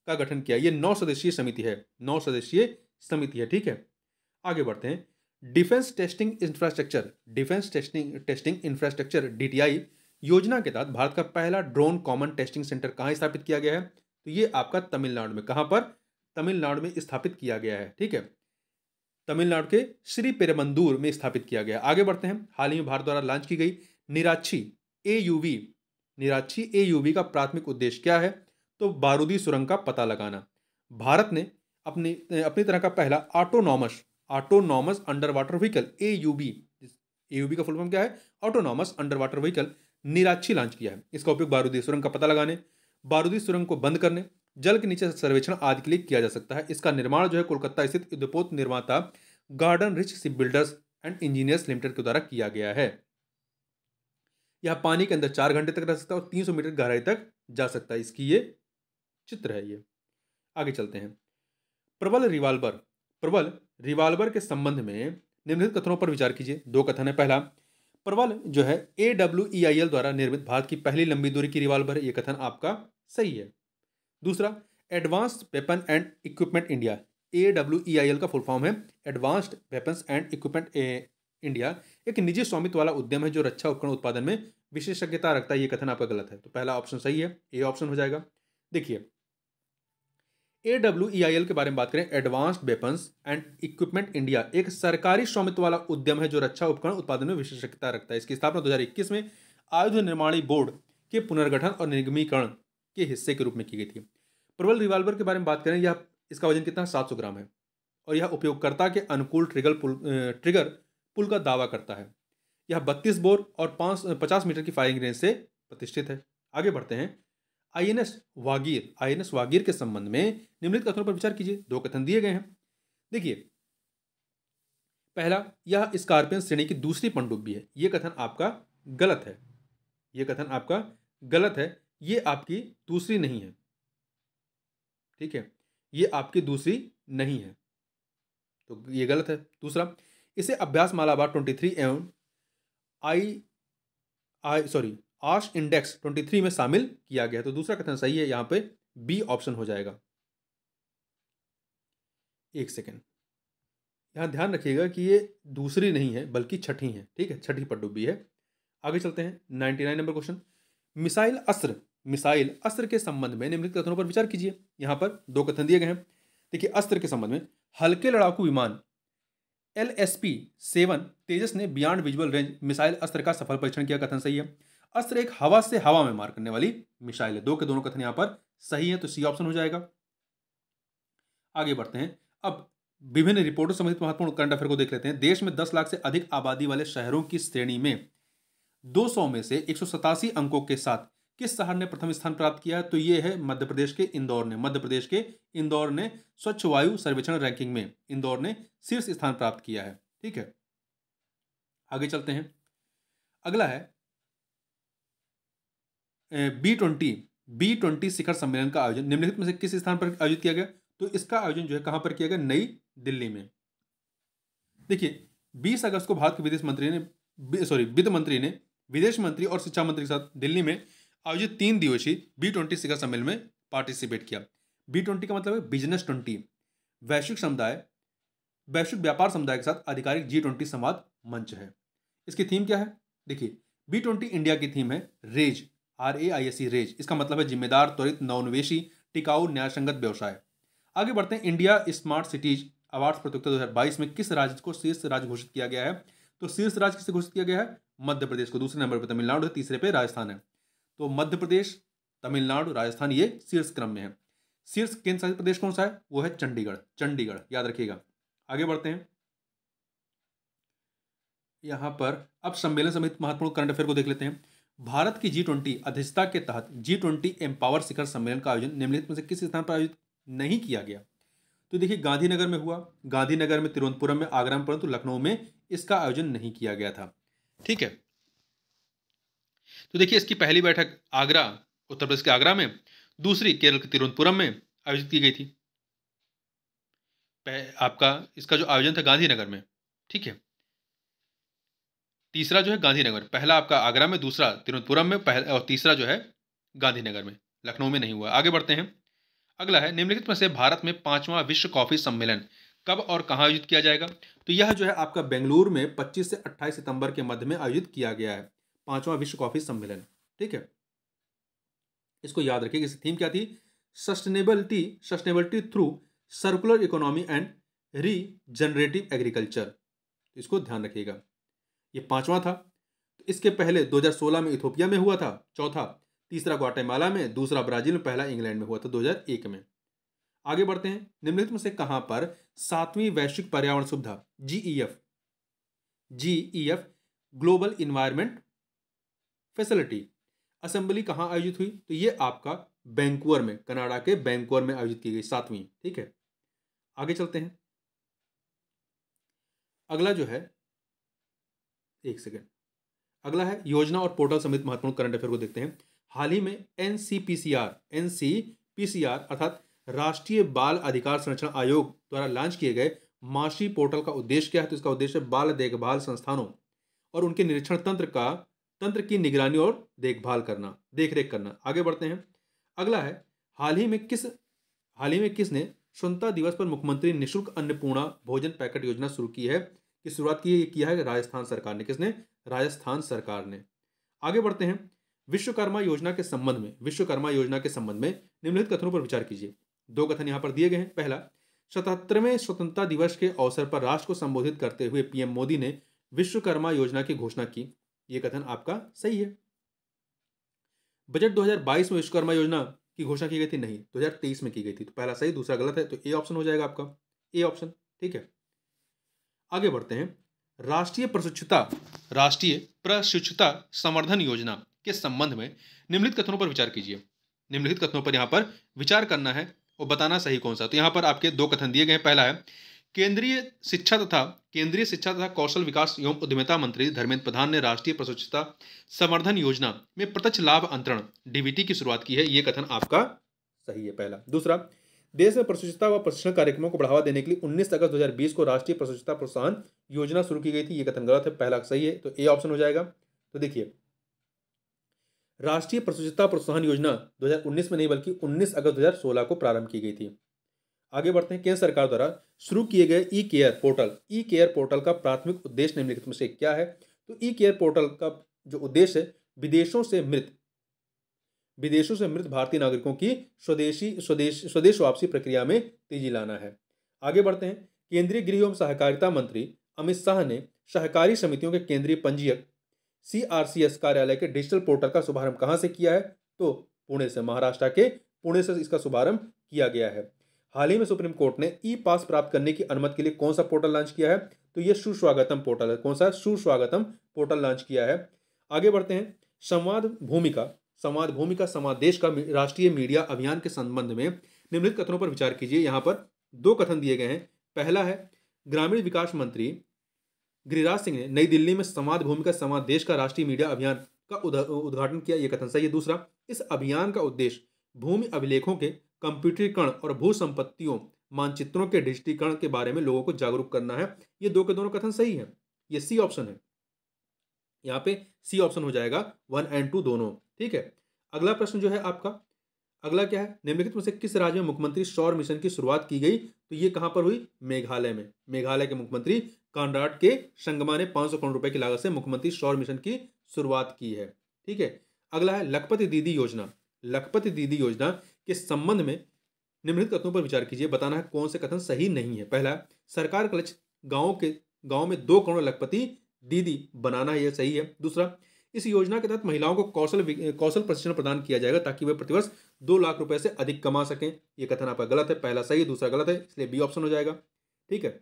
का गठन किया। ये 9 सदस्यीय समिति है, 9 सदस्यीय समिति है, ठीक है। आगे बढ़ते हैं, डिफेंस टेस्टिंग इंफ्रास्ट्रक्चर DTI योजना के तहत भारत का पहला ड्रोन कॉमन टेस्टिंग सेंटर कहाँ स्थापित किया गया है? तो ये आपका तमिलनाडु में। कहां पर? तमिलनाडु में स्थापित किया गया है, ठीक है। तमिलनाडु के श्री पेरुम्बदूर में स्थापित किया गया। आगे बढ़ते हैं, हाल ही में भारत द्वारा लॉन्च की गई निराक्षी AUV का प्राथमिक उद्देश्य क्या है? तो बारूदी सुरंग का पता लगाना। भारत ने अपनी तरह का पहला autonomous underwater vehicle AUV का फुल फॉर्म क्या है? Autonomous underwater vehicle Nirakshi launch किया है। इसका उपयोग बारूदी सुरंग का पता लगाने, बारूदी सुरंग को बंद करने, जल के नीचे सर्वेक्षण आदि के लिए किया जा सकता है। इसका निर्माण जो है कोलकाता स्थित युद्धपोत निर्माता garden rich ship builders and engineers limited के द्वारा किया गया है। यह पानी के अंदर 4 घंटे तक रह सकता है और 300 मीटर गहराई तक जा सकता है। इसकी ये चित्र है। ये आगे चलते हैं, प्रबल रिवाल्वर के संबंध में निम्नलिखित कथनों पर विचार कीजिए। 2 कथन है। पहला, प्रबल जो है AWEIL द्वारा निर्मित भारत की पहली लंबी दूरी की रिवाल्वर है। ये कथन आपका सही है। दूसरा, advanced weapon and equipment India, AWEIL का फुल फॉर्म है advanced weapons and equipment India, एक निजी स्वामित्व वाला उद्यम है जो रक्षा उपकरण उत्पादन में विशेषज्ञता रखता है। ये कथन आपका गलत है, तो पहला ऑप्शन सही है, ए ऑप्शन हो जाएगा। देखिए, AWEIL के बारे में बात करें, advanced weapons and equipment India एक सरकारी स्वामित्व वाला उद्यम है जो रक्षा उपकरण उत्पादन में विशेषज्ञता रखता है। इसकी स्थापना 2021 में आयुध निर्माणी बोर्ड के पुनर्गठन और निगमीकरण के हिस्से के रूप में की गई थी। प्रबल रिवाल्वर के बारे में बात करें, यह इसका वजन कितना 700 ग्राम है और यह उपयोगकर्ता के अनुकूल ट्रिगर पुल का दावा करता है। यह 32 बोर और 50 मीटर की फायरिंग रेंज से प्रतिष्ठित है। आगे बढ़ते हैं, INS वागीर के संबंध में निम्नलिखित कथनों पर विचार कीजिए। 2 कथन दिए गए हैं। देखिए, पहला, यह स्कॉर्पियन श्रेणी की दूसरी पनडुब्बी है। यह कथन आपका गलत है, यह कथन आपका गलत है। ये आपकी दूसरी नहीं है, ठीक है, ये आपकी दूसरी नहीं है, तो ये गलत है। दूसरा, इसे अभ्यास मालाबार 23 एवं आश इंडेक्स 23 में शामिल किया गया, तो दूसरा कथन सही है। यहां पे बी ऑप्शन हो जाएगा। एक सेकेंड, यहां ध्यान रखिएगा कि ये दूसरी नहीं है बल्कि छठी है, ठीक है, छठी पनडुब्बी है। आगे चलते हैं, 99 नंबर क्वेश्चन, मिसाइल अस्त्र के संबंध में निम्नलिखित कथनों पर विचार कीजिए। यहां पर 2 कथन दिए गए हैं। देखिए, अस्त्र के संबंध में, हल्के लड़ाकू विमान LSP-7 तेजस ने बियॉन्ड विजुअल रेंज मिसाइल अस्त्र का सफल परीक्षण किया, कथन सही है। अस्त्र एक हवा से हवा में मार करने वाली मिसाइल है। 2 के दोनों कथन यहां पर सही है, तो सी ऑप्शन हो जाएगा। आगे बढ़ते हैं, अब विभिन्न रिपोर्टों संबंधित महत्वपूर्ण करंट अफेयर को देख लेते हैं। देश में 10 लाख से अधिक आबादी वाले शहरों की श्रेणी में 200 में से 187 अंकों के साथ किस शहर ने प्रथम स्थान प्राप्त किया है? तो यह है मध्य प्रदेश के इंदौर ने स्वच्छ वायु सर्वेक्षण रैंकिंग में इंदौर ने शीर्ष स्थान प्राप्त किया है, ठीक है। आगे चलते हैं, अगला है B20 शिखर सम्मेलन का आयोजन निम्नलिखित में से किस स्थान पर आयोजित किया गया? तो इसका आयोजन जो है कहां पर किया गया? नई दिल्ली में। देखिए, 20 अगस्त को भारत के वित्त मंत्री ने विदेश मंत्री और शिक्षा मंत्री के साथ दिल्ली में आयोजित 3 दिवसीय B20 शिखर सम्मेलन में पार्टिसिपेट किया। B20 का मतलब है बिजनेस 20, वैश्विक व्यापार समुदाय के साथ आधिकारिक G20 संवाद मंच है। इसकी थीम क्या है? देखिए, B20 इंडिया की थीम है रेज, RAISE रेज। इसका मतलब है जिम्मेदार, त्वरित, नवोन्वेषी, टिकाऊ, न्यायसंगत व्यवसाय। आगे बढ़ते हैं, इंडिया स्मार्ट सिटीज अवार्ड्स प्रतियोगिता 2022 में किस राज्य को शीर्ष राज्य घोषित किया गया है? तो शीर्ष राज्य किसे घोषित किया गया है? मध्य प्रदेश को। दूसरे नंबर पर तमिलनाडु है, तीसरे पे राजस्थान है। तो मध्य प्रदेश तमिलनाडु, राजस्थान ये शीर्ष क्रम में है। शीर्ष केंद्र शासित प्रदेश कौन सा है? वो है चंडीगढ़। चंडीगढ़ याद रखिएगा। आगे बढ़ते हैं। यहां पर अब सम्मेलन समेत महत्वपूर्ण करंट अफेयर को देख लेते हैं। भारत की G20 अध्यक्षता के तहत G20 एम्पावर शिखर सम्मेलन का आयोजन निम्नलिखित में से किस स्थान पर आयोजित नहीं किया गया? तो देखिए, गांधीनगर में हुआ, गांधीनगर में, तिरुवनंतपुरम में, आगरा में, परंतु लखनऊ में इसका आयोजन नहीं किया गया था। ठीक है, तो देखिए इसकी पहली बैठक आगरा, उत्तर प्रदेश के आगरा में, दूसरी केरल के तिरुवनंतपुरम में आयोजित की गई थी। आपका इसका जो आयोजन था गांधीनगर में। ठीक है, तीसरा जो है गांधीनगर, पहला आपका आगरा में, दूसरा तिरुवनंतपुरम में, और तीसरा जो है गांधीनगर में, लखनऊ में नहीं हुआ। आगे बढ़ते हैं। अगला है निम्नलिखित में से भारत में 5वां विश्व कॉफी सम्मेलन कब और कहां आयोजित किया जाएगा? तो यह जो है आपका बेंगलुरु में 25 से 28 सितंबर के मध्य में आयोजित किया गया है, 5वां विश्व कॉफी सम्मेलन। ठीक है, इसको याद रखिए। इसकी थीम क्या थी? Sustainability through circular economy and regenerative agriculture. इसको ध्यान रखिएगा। ये 5वां था। तो इसके पहले 2016 में इथोपिया में हुआ था, चौथा, तीसरा ग्वाटेमाला में, दूसरा ब्राजील में, पहला इंग्लैंड में हुआ था 2001 में। आगे बढ़ते हैं। निम्नलिखित में से कहां पर 7वीं वैश्विक पर्यावरण सुविधा GEF global environment facility assembly कहां आयोजित हुई? तो ये आपका वैंकूवर में, कनाडा के वैंकूवर में आयोजित की गई, 7वीं। ठीक है, आगे चलते हैं। अगला जो है, एक सेकेंड, अगला है योजना और पोर्टल समेत महत्वपूर्ण करंट अफेयर को देखते हैं। हाल ही में एनसीपीसीआर अर्थात राष्ट्रीय बाल अधिकार संरक्षण आयोग द्वारा लॉन्च किए गए माशी पोर्टल का उद्देश्य क्या है? तो इसका उद्देश्य बाल देखभाल संस्थानों और उनके निरीक्षण तंत्र की निगरानी और देखरेख करना। आगे बढ़ते हैं। अगला है हाल ही में किसने स्वतंत्रता दिवस पर मुख्यमंत्री निःशुल्क अन्नपूर्णा भोजन पैकेट योजना शुरू की है? की शुरुआत किया है राजस्थान सरकार ने। किसने? राजस्थान सरकार ने। आगे बढ़ते हैं। विश्वकर्मा योजना के संबंध में निम्नलिखित कथनों पर विचार कीजिए। 2 कथन यहां पर दिए गए हैं। पहला, 77वें स्वतंत्रता दिवस के अवसर पर राष्ट्र को संबोधित करते हुए पीएम मोदी ने विश्वकर्मा योजना की घोषणा की। यह कथन आपका सही है। बजट 2022 में विश्वकर्मा योजना की घोषणा की गई थी? नहीं, 2023 में की गई थी। तो पहला सही, दूसरा गलत है, तो ए ऑप्शन हो जाएगा आपका, ए ऑप्शन। ठीक है, आगे बढ़ते हैं। राष्ट्रीय प्रशिक्षुता संवर्धन योजना के संबंध में निम्नलिखित कथनों पर विचार कीजिए। निम्नलिखित कथनों पर यहां पर विचार करना है और बताना सही कौन सा। तो यहां पर आपके 2 कथन दिए गए हैं। पहला है केंद्रीय शिक्षा तथा कौशल विकास एवं उद्यमिता मंत्री धर्मेंद्र प्रधान ने राष्ट्रीय प्रशिक्षुता संवर्धन योजना में प्रत्यक्ष लाभ अंतरण डीबीटी की शुरुआत की है। यह कथन आपका सही है, पहला। दूसरा, देश में प्रशिक्षुता व प्रशिक्षण कार्यक्रमों को बढ़ावा देने के लिए 19 अगस्त 2020 को राष्ट्रीय प्रशिक्षुता प्रोत्साहन योजना शुरू की गई थी। यह कथन गलत है, पहला सही है, तो ए ऑप्शन हो जाएगा। तो देखिए, राष्ट्रीय प्रशिक्षुता प्रोत्साहन योजना 2019 में नहीं बल्कि 19 अगस्त 2016 को प्रारंभ की गई थी। आगे बढ़ते हैं। केंद्र सरकार द्वारा शुरू किए गए ई केयर पोर्टल का प्राथमिक उद्देश्य निम्नलिखित में से क्या है? तो ई केयर पोर्टल का जो उद्देश्य है विदेशों से मृत भारतीय नागरिकों की स्वदेश वापसी प्रक्रिया में तेजी लाना है। आगे बढ़ते हैं। केंद्रीय गृह एवं सहकारिता मंत्री अमित शाह ने सहकारी समितियों के केंद्रीय पंजीयक CRCS कार्यालय के डिजिटल पोर्टल का शुभारंभ कहां से किया है? तो पुणे से, महाराष्ट्र के पुणे से इसका शुभारंभ किया गया है। हाल ही में सुप्रीम कोर्ट ने ई पास प्राप्त करने की अनुमति के लिए कौन सा पोर्टल लॉन्च किया है? तो यह सुस्वागतम पोर्टल है। कौन सा? सुस्वागतम पोर्टल लॉन्च किया है। आगे बढ़ते हैं। संवाद भूमिका समादेश का राष्ट्रीय मीडिया अभियान के संबंध में निम्नलिखित कथनों पर विचार कीजिए। यहां पर 2 कथन दिए गए हैं। पहला है ग्रामीण विकास मंत्री गिरिराज सिंह ने नई दिल्ली में संवाद भूमिका समादेश का राष्ट्रीय मीडिया अभियान का उद्घाटन किया। यह कथन सही है। दूसरा, इस अभियान का उद्देश्य भूमि अभिलेखों के कंप्यूटरीकरण और भू संपत्तियों मानचित्रों के डिजिटीकरण के बारे में लोगों को जागरूक करना है। ये 2 के दोनों कथन सही है। ये सी ऑप्शन है, यहाँ पे सी ऑप्शन हो जाएगा, 1 और 2 दोनों। ठीक है, अगला प्रश्न जो है आपका, अगला क्या है? निम्नलिखित में से किस राज्य में मुख्यमंत्री सौर मिशन की शुरुआत की गई? तो ये कहां पर हुई? मेघालय में। मेघालय के मुख्यमंत्री कॉनराड के संगमा ने 500 करोड़ रुपए की लागत से मुख्यमंत्री सौर मिशन की शुरुआत की है। ठीक है, अगला है लखपति दीदी योजना। लखपति दीदी योजना के संबंध में निम्नलिखित कथनों पर विचार कीजिए। बताना है कौन से कथन सही नहीं है। पहला, सरकार का लक्ष्य गांव में 2 करोड़ लखपति दीदी बनाना है, यह सही है। दूसरा, इस योजना के तहत महिलाओं को कौशल प्रशिक्षण प्रदान किया जाएगा ताकि वे प्रतिवर्ष 2 लाख रुपए से अधिक कमा सकें। ये कथन आपका गलत है, पहला सही है, दूसरा गलत है, इसलिए बी ऑप्शन हो जाएगा। ठीक है,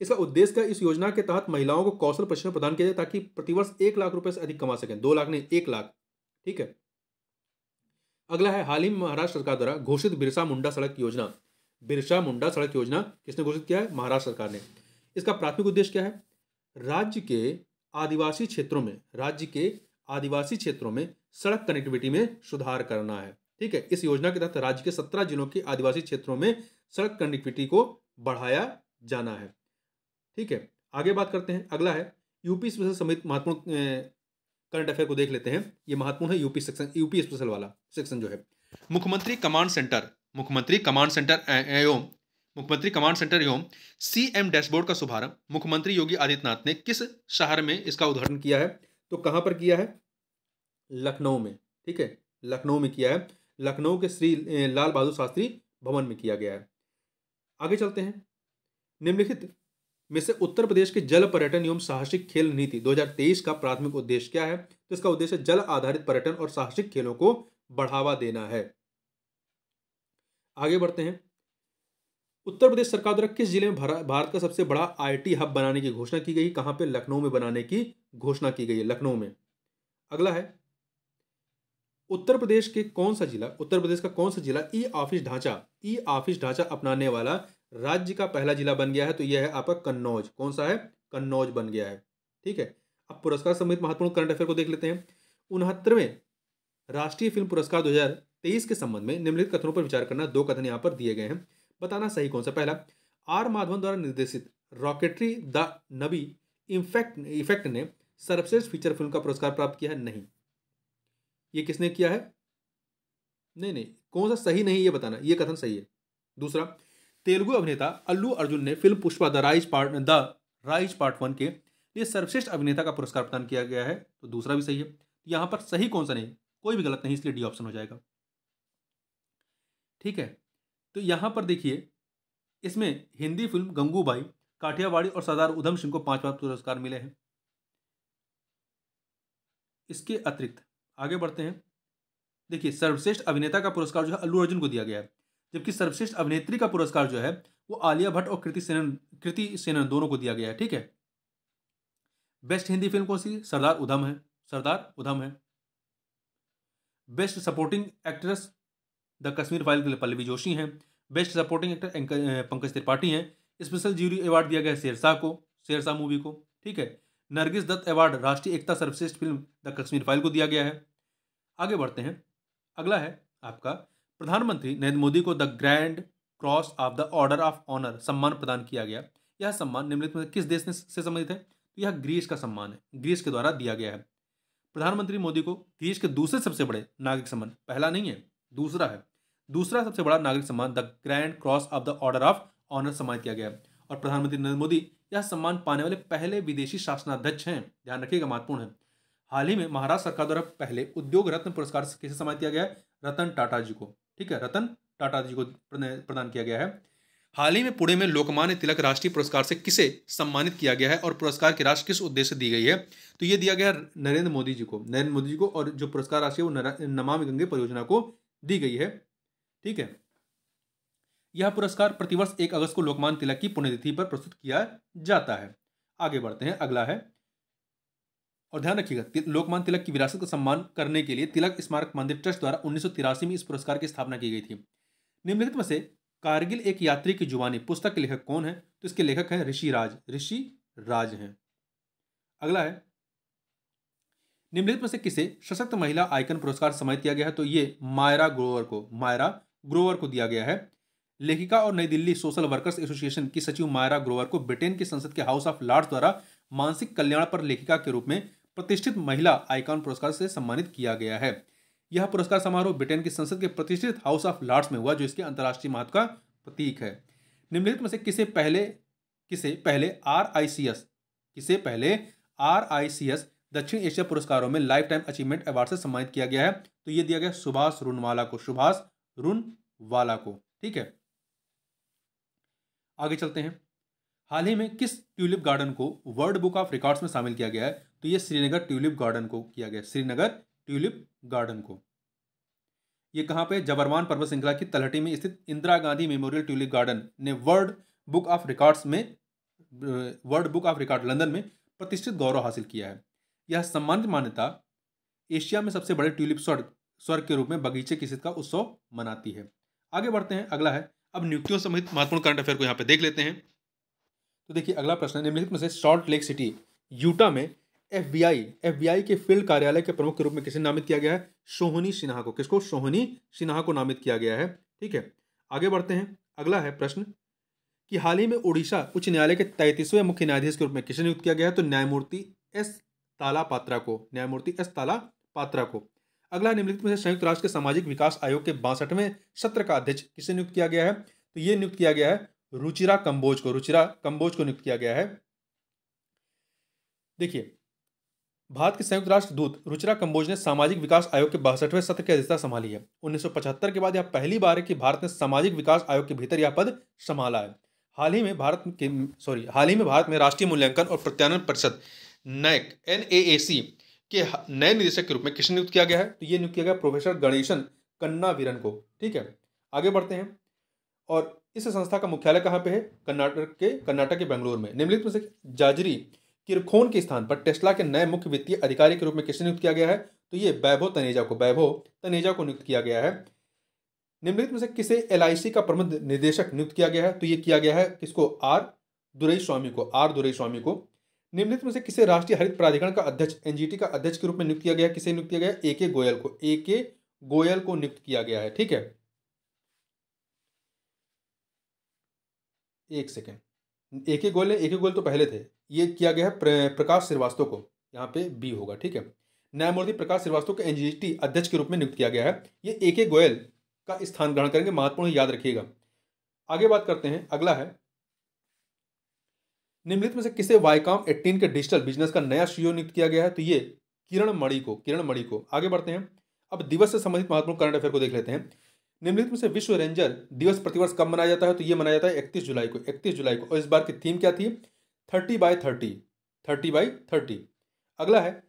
इसका उद्देश्य क्या, इस योजना के तहत महिलाओं को कौशल प्रशिक्षण प्रदान किया जाए ताकि प्रतिवर्ष 1 लाख रुपए से अधिक कमा सकें, 2 लाख नहीं 1 लाख। ठीक है, अगला है हाल ही में महाराष्ट्र सरकार द्वारा घोषित बिरसा मुंडा सड़क योजना। बिरसा मुंडा सड़क योजना किसने घोषित किया है, महाराष्ट्र सरकार ने। इसका प्राथमिक उद्देश्य क्या है, राज्य के आदिवासी क्षेत्रों में सड़क कनेक्टिविटी में सुधार करना है। ठीक है, इस योजना के तहत राज्य के 17 जिलों के आदिवासी क्षेत्रों में सड़क कनेक्टिविटी को बढ़ाया जाना है। ठीक है, आगे बात करते हैं। अगला है यूपी स्पेशल समिति महत्वपूर्ण करंट अफेयर को देख लेते हैं। ये महत्वपूर्ण है यूपी स्पेशल वाला सेक्शन जो है। मुख्यमंत्री कमांड सेंटर एवं सीएम डैशबोर्ड का शुभारंभ मुख्यमंत्री योगी आदित्यनाथ ने किस शहर में इसका उद्घाटन किया है, तो कहां पर किया है, लखनऊ में। ठीक है, लखनऊ में किया है, लखनऊ के श्री लाल बहादुर शास्त्री भवन में किया गया है। आगे चलते हैं। निम्नलिखित में से उत्तर प्रदेश के जल पर्यटन एवं साहसिक खेल नीति 2023 का प्राथमिक उद्देश्य क्या है, तो इसका उद्देश्य जल आधारित पर्यटन और साहसिक खेलों को बढ़ावा देना है। आगे बढ़ते हैं। उत्तर प्रदेश सरकार द्वारा किस जिले में भारत का सबसे बड़ा आईटी हब बनाने की घोषणा की गई, कहां पे, लखनऊ में बनाने की घोषणा की गई है, लखनऊ में। अगला है उत्तर प्रदेश का कौन सा जिला ई ऑफिस ढांचा अपनाने वाला राज्य का पहला जिला बन गया है, तो यह है आपका कन्नौज। कौन सा है, कन्नौज बन गया है। ठीक है, अब पुरस्कार समेत महत्वपूर्ण करंट अफेयर को देख लेते हैं। 69वें राष्ट्रीय फिल्म पुरस्कार 2023 के संबंध में निम्नलिखित कथनों पर विचार करना। 2 कथन यहाँ पर दिए गए हैं, बताना सही कौन सा। पहला, आर माधवन द्वारा निर्देशित रॉकेटरी द नबी इफेक्ट ने सर्वश्रेष्ठ फीचर फिल्म का पुरस्कार प्राप्त किया है, नहीं। ये किसने किया है, नहीं, कौन सा सही नहीं ये बताना, ये कथन सही है। दूसरा, तेलुगु अभिनेता अल्लू अर्जुन ने film Pushpa the rise part 1 के लिए सर्वश्रेष्ठ अभिनेता का पुरस्कार प्रदान किया गया है, तो दूसरा भी सही है। यहां पर सही कौन सा नहीं, कोई भी गलत नहीं, इसलिए डी ऑप्शन हो जाएगा। ठीक है, तो यहां पर देखिए, इसमें हिंदी फिल्म गंगूबाई, काठियावाड़ी और सरदार उधम सिंह को 5 पुरस्कार मिले हैं। इसके अतिरिक्त आगे बढ़ते हैं। देखिए, सर्वश्रेष्ठ अभिनेता का पुरस्कार जो है अल्लू अर्जुन को दिया गया है, जबकि सर्वश्रेष्ठ अभिनेत्री का पुरस्कार जो है वो आलिया भट्ट और कृति सेनन दोनों को दिया गया है। ठीक है, बेस्ट हिंदी फिल्म कौन सी, सरदार उधम है। Best supporting actress the Kashmir file के लिए पल्लवी जोशी हैं। Best supporting actor Pankaj Tripathi हैं। स्पेशल ज्यूरी अवार्ड दिया गया है शेरशाह मूवी को। ठीक है, नरगिस दत्त अवार्ड राष्ट्रीय एकता सर्वश्रेष्ठ फिल्म द कश्मीर फाइल को दिया गया है। आगे बढ़ते हैं। अगला है आपका, प्रधानमंत्री नरेंद्र मोदी को the grand cross of the order of honour सम्मान प्रदान किया गया। यह सम्मान निम्नलिखित में किस देश से संबंधित है, तो यह ग्रीस का सम्मान है, ग्रीस के द्वारा दिया गया है। प्रधानमंत्री मोदी को ग्रीस के दूसरे सबसे बड़े नागरिक सम्मान, पहला नहीं है, दूसरा है, दूसरा सबसे बड़ा नागरिक सम्मान the grand cross of the order of honour सम्मानित किया गया। और प्रधानमंत्री नरेंद्र मोदी यह सम्मान पाने वाले पहले विदेशी शासनाध्यक्ष हैं, ध्यान रखिएगा, महत्वपूर्ण है। हाल ही में महाराष्ट्र सरकार द्वारा पहले उद्योग रत्न पुरस्कार किसे सम्मानित किया गया है, रतन टाटा जी को। ठीक है, रतन टाटा जी को प्रदान किया गया है। हाल ही में पुणे में लोकमान्य तिलक राष्ट्रीय पुरस्कार से किसे सम्मानित किया गया है और पुरस्कार की राशि किस उद्देश्य से दी गई है, तो ये दिया गया नरेंद्र मोदी जी को, और जो पुरस्कार राशि है वो नमामि गंगे परियोजना को दी गई है। ठीक है, यह पुरस्कार प्रतिवर्ष 1 अगस्त को लोकमान्य तिलक की पुण्यतिथि पर प्रस्तुत किया जाता है। आगे बढ़ते हैं। अगला है, और ध्यान रखिएगा, लोकमान्य तिलक की विरासत का सम्मान करने के लिए तिलक स्मारक मंदिर ट्रस्ट द्वारा 1983 में इस पुरस्कार की स्थापना की गई थी। निम्नलिखित में से कारगिल एक यात्री की जुबानी पुस्तक के लेखक कौन है, तो इसके लेखक हैं ऋषि राज हैं। अगला है, निम्नलिखित में से किसे सशक्त महिला आइकन पुरस्कार सम्मानित किया गया है, तो ये मायरा ग्रोवर को दिया गया है। लेखिका और नई दिल्ली सोशल वर्कर्स एसोसिएशन की सचिव मायरा ग्रोवर को ब्रिटेन की संसद के हाउस ऑफ लॉर्ड्स द्वारा मानसिक कल्याण पर लेखिका के रूप में प्रतिष्ठित महिला आइकॉन पुरस्कार से सम्मानित किया गया है। यह पुरस्कार समारोह ब्रिटेन की संसद के प्रतिष्ठित हाउस ऑफ लॉर्ड्स में हुआ, जो इसके अंतर्राष्ट्रीय महत्व का प्रतीक है। निम्नलिखित में से किसे पहले RICS दक्षिण एशिया पुरस्कारों में लाइफ टाइम अचीवमेंट अवार्ड से सम्मानित किया गया है, तो यह दिया गया सुभाष रुनवाला को। ठीक है, आगे चलते हैं। हाल ही में किस ट्यूलिप गार्डन को वर्ल्ड बुक ऑफ रिकॉर्ड्स में शामिल किया गया है? तो ये श्रीनगर ट्यूलिप गार्डन को किया गया, श्रीनगर ट्यूलिप गार्डन को। ये कहाँ पे? जबरमान पर्वत श्रृंखला की तलहटी में स्थित Indira Gandhi memorial tulip garden ने वर्ल्ड बुक ऑफ रिकॉर्ड्स में, world book of record London में प्रतिष्ठित गौरव हासिल किया है। यह सम्मानित मान्यता एशिया में सबसे बड़े ट्यूलिप स्वर्ग के रूप में बगीचे की स्थिति का उत्सव मनाती है। आगे बढ़ते हैं, अगला है, अब नियुक्तियों संबंधित महत्वपूर्ण करंट अफेयर को यहाँ पे देख लेते हैं। तो देखिए अगला प्रश्न है, निम्नलिखित में से सॉल्ट लेक सिटी यूटा में एफबीआई के फील्ड कार्यालय के प्रमुख के रूप में किसे नामित किया गया है? सोहनी सिन्हा को। किसको? सोहनी सिन्हा को नामित किया गया है। ठीक है, आगे बढ़ते हैं, अगला है प्रश्न कि हाल ही में उड़ीसा उच्च न्यायालय के 33वें मुख्य न्यायाधीश के रूप में किसे नियुक्त किया गया है? तो न्यायमूर्ति एस ताला पात्रा को, न्यायमूर्ति एस ताला पात्रा को। अगला निम्नलिखित में से संयुक्त राष्ट्र के सामाजिक विकास आयोग के 62वें सत्र का अध्यक्ष किसे नियुक्त किया गया है? तो ये नियुक्त किया गया है रुचिरा कंबोज को, रुचिरा कंबोज को नियुक्त किया गया है। देखिए, भारत के संयुक्त राष्ट्र दूत रुचिरा कंबोज ने सामाजिक विकास आयोग के 62वें सत्र की अध्यक्षता संभाली है। 1975 के बाद यह पहली बार है कि भारत ने सामाजिक विकास आयोग के भीतर यह पद संभाला है। हाल ही में भारत में राष्ट्रीय मूल्यांकन और प्रत्यायन परिषद नैक NAAC के नए निदेशक के रूप में किसे नियुक्त किया गया है? तो ये नियुक्त किया गया प्रोफेसर गणेशन कन्नावीरन को। ठीक है, आगे बढ़ते हैं, और इस संस्था का मुख्यालय कहाँ पे है? कर्नाटक के बेंगलुरु में। निम्नलिखित में से जाजरी किरखोन के स्थान पर टेस्ला के नए मुख्य वित्तीय अधिकारी के रूप में किसे नियुक्त किया गया है? तो ये वैभव तनेजा को नियुक्त किया गया है। निम्नलिखित में से किसे LIC का प्रबंध निदेशक नियुक्त किया गया है? तो ये किया गया है किसको? आर दुरईस्वामी को। निम्नलिखित में से किसे राष्ट्रीय हरित प्राधिकरण का अध्यक्ष NGT का अध्यक्ष के रूप में नियुक्त किया गया? किसे नियुक्त किया गया? AK गोयल को नियुक्त किया गया है। ठीक है, एक सेकेंड, AK गोयल तो पहले थे, ये किया गया है प्रकाश श्रीवास्तव को, यहाँ पे B होगा। ठीक है, न्यायमूर्ति प्रकाश श्रीवास्तव को NGT अध्यक्ष के रूप में नियुक्त किया गया है। ये AK गोयल का स्थान ग्रहण करेंगे, महत्वपूर्ण याद रखिएगा। आगे बात करते हैं, अगला है, निम्नलिखित में से किसे वाईकॉम 18 के डिजिटल बिजनेस का नया CEO नियुक्त किया गया है? तो ये किरण मणि को। आगे बढ़ते हैं, अब दिवस से संबंधित महत्वपूर्ण करंट अफेयर को देख लेते हैं। निम्नलिखित में से विश्व रेंजर दिवस प्रतिवर्ष कब मनाया जाता है? तो ये मनाया जाता है 31 जुलाई को। और इस बार की थीम क्या थी? 30/30। अगला है,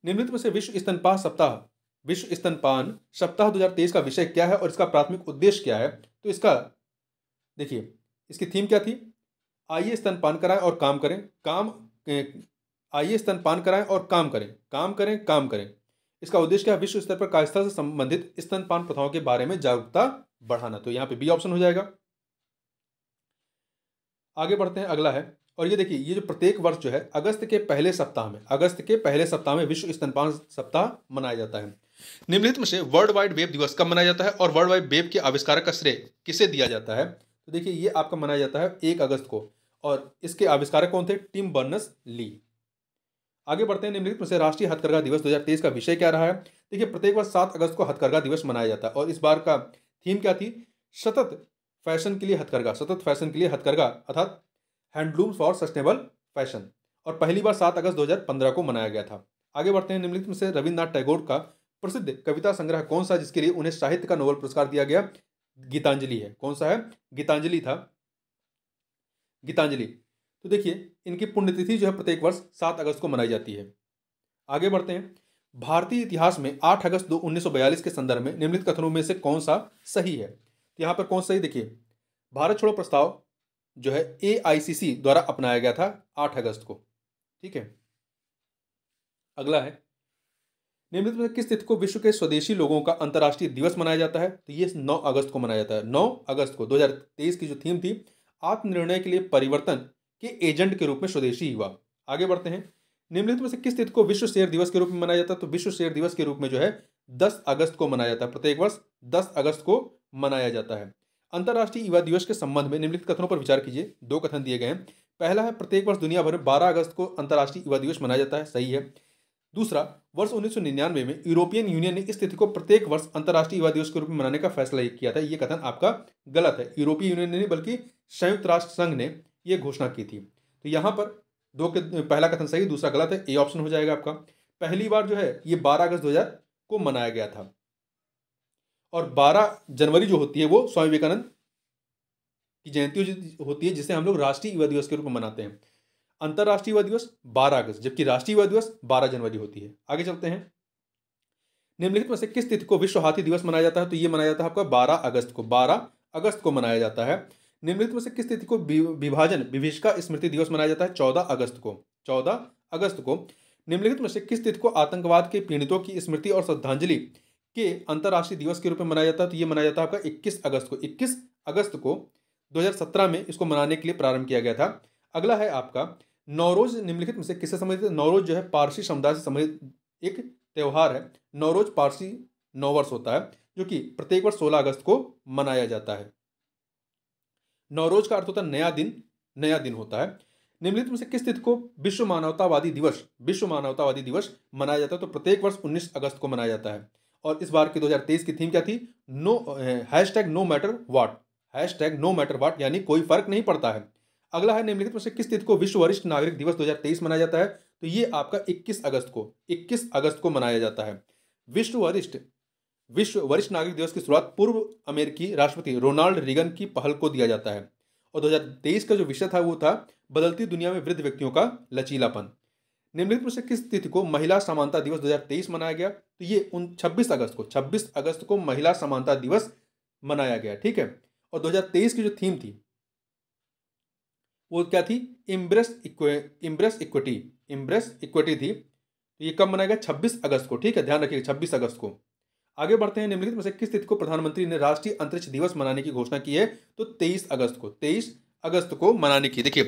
निम्नलिखित में से विश्व स्तनपान सप्ताह 2023 का विषय क्या है और इसका प्राथमिक उद्देश्य क्या है? तो इसका देखिए, इसकी थीम क्या थी? आइए स्तनपान कराएं और काम करें। इसका उद्देश्य क्या है? विश्व स्तर पर कार्यस्थल से संबंधित स्तनपान प्रथाओं के बारे में जागरूकता बढ़ाना। तो यहाँ पे B ऑप्शन हो जाएगा। आगे बढ़ते हैं, अगला है, और ये देखिए, ये जो प्रत्येक वर्ष जो है अगस्त के पहले सप्ताह में विश्व स्तनपान सप्ताह मनाया जाता है। निम्नलिखित में से वर्ल्ड वाइड वेब दिवस कब मनाया जाता है और वर्ल्ड वाइड वेब के आविष्कारक का श्रेय किसे दिया जाता है? तो देखिए, ये आपका मनाया जाता है 1 अगस्त को, और इसके आविष्कारक कौन थे? Tim Berners Lee. आगे बढ़ते हैं, निम्नलिखित में से राष्ट्रीय हथकरघा दिवस 2023 का विषय क्या रहा है? देखिए, प्रत्येक वर्ष 7 अगस्त को हथकरघा दिवस मनाया जाता है, और इस बार का थीम क्या थी? सतत फैशन के लिए हथकरघा, अर्थात हैंडलूम्स फॉर सस्टेनेबल फैशन, और पहली बार 7 अगस्त 2015 को मनाया गया था। आगे बढ़ते हैं, निम्नलिखित में से रविन्द्रनाथ टैगोर का प्रसिद्ध कविता संग्रह कौन सा जिसके लिए उन्हें साहित्य का नोबेल पुरस्कार दिया गया? गीतांजलि है। कौन सा है? गीतांजलि। तो देखिए, इनकी पुण्यतिथि जो है प्रत्येक वर्ष 7 अगस्त को मनाई जाती है। आगे बढ़ते हैं, भारतीय इतिहास में 8 अगस्त 1942 के संदर्भ में निम्नलिखित कथनों में से कौन सा सही है? तो यहाँ पर कौन सही? देखिए, भारत छोड़ो प्रस्ताव जो है AICC द्वारा अपनाया गया था 8 अगस्त को। ठीक है, अगला है, निम्नलिखित में किस तिथि को विश्व के स्वदेशी लोगों का अंतर्राष्ट्रीय दिवस मनाया जाता है? तो ये 9 अगस्त को मनाया जाता है। 9 अगस्त को 2023 की जो थीम थी, आत्मनिर्णय के लिए परिवर्तन के एजेंट के रूप में स्वदेशी युवा। आगे बढ़ते हैं, निम्नलिखित में से किस तिथि को विश्व शेर दिवस के रूप में मनाया जाता है? तो विश्व शेर दिवस के रूप में जो है 10 अगस्त को मनाया जाता है। प्रत्येक वर्ष 10 अगस्त को मनाया जाता है। अंतर्राष्ट्रीय युवा दिवस के संबंध में निम्नलिखित कथनों पर विचार कीजिए। 2 कथन दिए गए हैं। पहला है, प्रत्येक वर्ष दुनिया भर में 12 अगस्त को अंतर्राष्ट्रीय युवा दिवस मनाया जाता है। सही है। दूसरा, वर्ष 1999 में यूरोपियन यूनियन ने इस तिथि को प्रत्येक वर्ष अंतर्राष्ट्रीय युवा दिवस के रूप में मनाने का फैसला किया था। यह कथन आपका गलत है। यूरोपीय यूनियन ने नहीं, बल्कि संयुक्त राष्ट्र संघ ने यह घोषणा की थी। तो यहाँ पर पहला कथन सही, दूसरा गलत है। ए ऑप्शन हो जाएगा आपका। पहली बार जो है ये 12 अगस्त 2000 को मनाया गया था, और 12 जनवरी जो होती है वो स्वामी विवेकानंद की जयंती होती है, जिसे हम लोग राष्ट्रीय युवा दिवस के रूप में मनाते हैं। अंतर्राष्ट्रीय युवा दिवस 12 अगस्त, जबकि राष्ट्रीय युवा दिवस 12 जनवरी होती है। आगे चलते हैं। निम्नलिखित में से किस तिथि को विश्व हाथी दिवस मनाया जाता है? तो ये मनाया जाता है आपका 12 अगस्त को। 12 अगस्त को मनाया जाता है। निम्नलिखित में से किस तिथि को विभाजन विभीषिका स्मृति दिवस मनाया जाता है? 14 अगस्त को। 14 अगस्त को। निम्नलिखित में से किस तिथि को आतंकवाद के पीड़ितों की स्मृति और श्रद्धांजलि के अंतर्राष्ट्रीय दिवस के रूप में मनाया जाता है? तो ये मनाया जाता है आपका 21 अगस्त को। 21 अगस्त को 2017 में इसको मनाने के लिए प्रारंभ किया गया था। अगला है आपका नौरोज। निम्नलिखित में से किससे संबंधित है? नौरोज जो है पारसी समुदाय से संबंधित एक त्यौहार है। नौरोज पारसी नववर्ष होता है, जो कि प्रत्येक वर्ष 16 अगस्त को मनाया जाता है। नौरोज का अर्थ होता है नया दिन, नया दिन होता है। निम्नलिखित में से किस तिथि को विश्व मानवतावादी दिवस मनाया जाता है? तो प्रत्येक वर्ष 19 अगस्त को मनाया जाता है। और इस बार की 2023 की थीम क्या थी? #नो मैटर व्हाट, यानी कोई फर्क नहीं पड़ता है। अगला है निम्नलिखित में से किस तिथि को विश्व वरिष्ठ नागरिक दिवस 2023 मनाया जाता है? तो ये आपका 21 अगस्त को मनाया जाता है। विश्व वरिष्ठ नागरिक दिवस की शुरुआत पूर्व अमेरिकी राष्ट्रपति रोनाल्ड रीगन की पहल को दिया जाता है। और 2023 का जो विषय था वो था बदलती दुनिया में वृद्ध व्यक्तियों का लचीलापन। निम्नलिखित में से किस तिथि को महिला समानता दिवस 2023 मनाया गया? तो ये 26 अगस्त को महिला समानता दिवस मनाया गया। ठीक है। और 2023 की जो थीम थी वो क्या थी? इम्ब्रेस इक्विटी थी। तो ये कब मनाया गया? 26 अगस्त को। ठीक है, ध्यान रखिएगा 26 अगस्त को। आगे बढ़ते हैं। निम्नलिखित में से किस तिथि को प्रधानमंत्री ने राष्ट्रीय अंतरिक्ष दिवस मनाने की घोषणा की है? तो 23 अगस्त को मनाने की। देखिए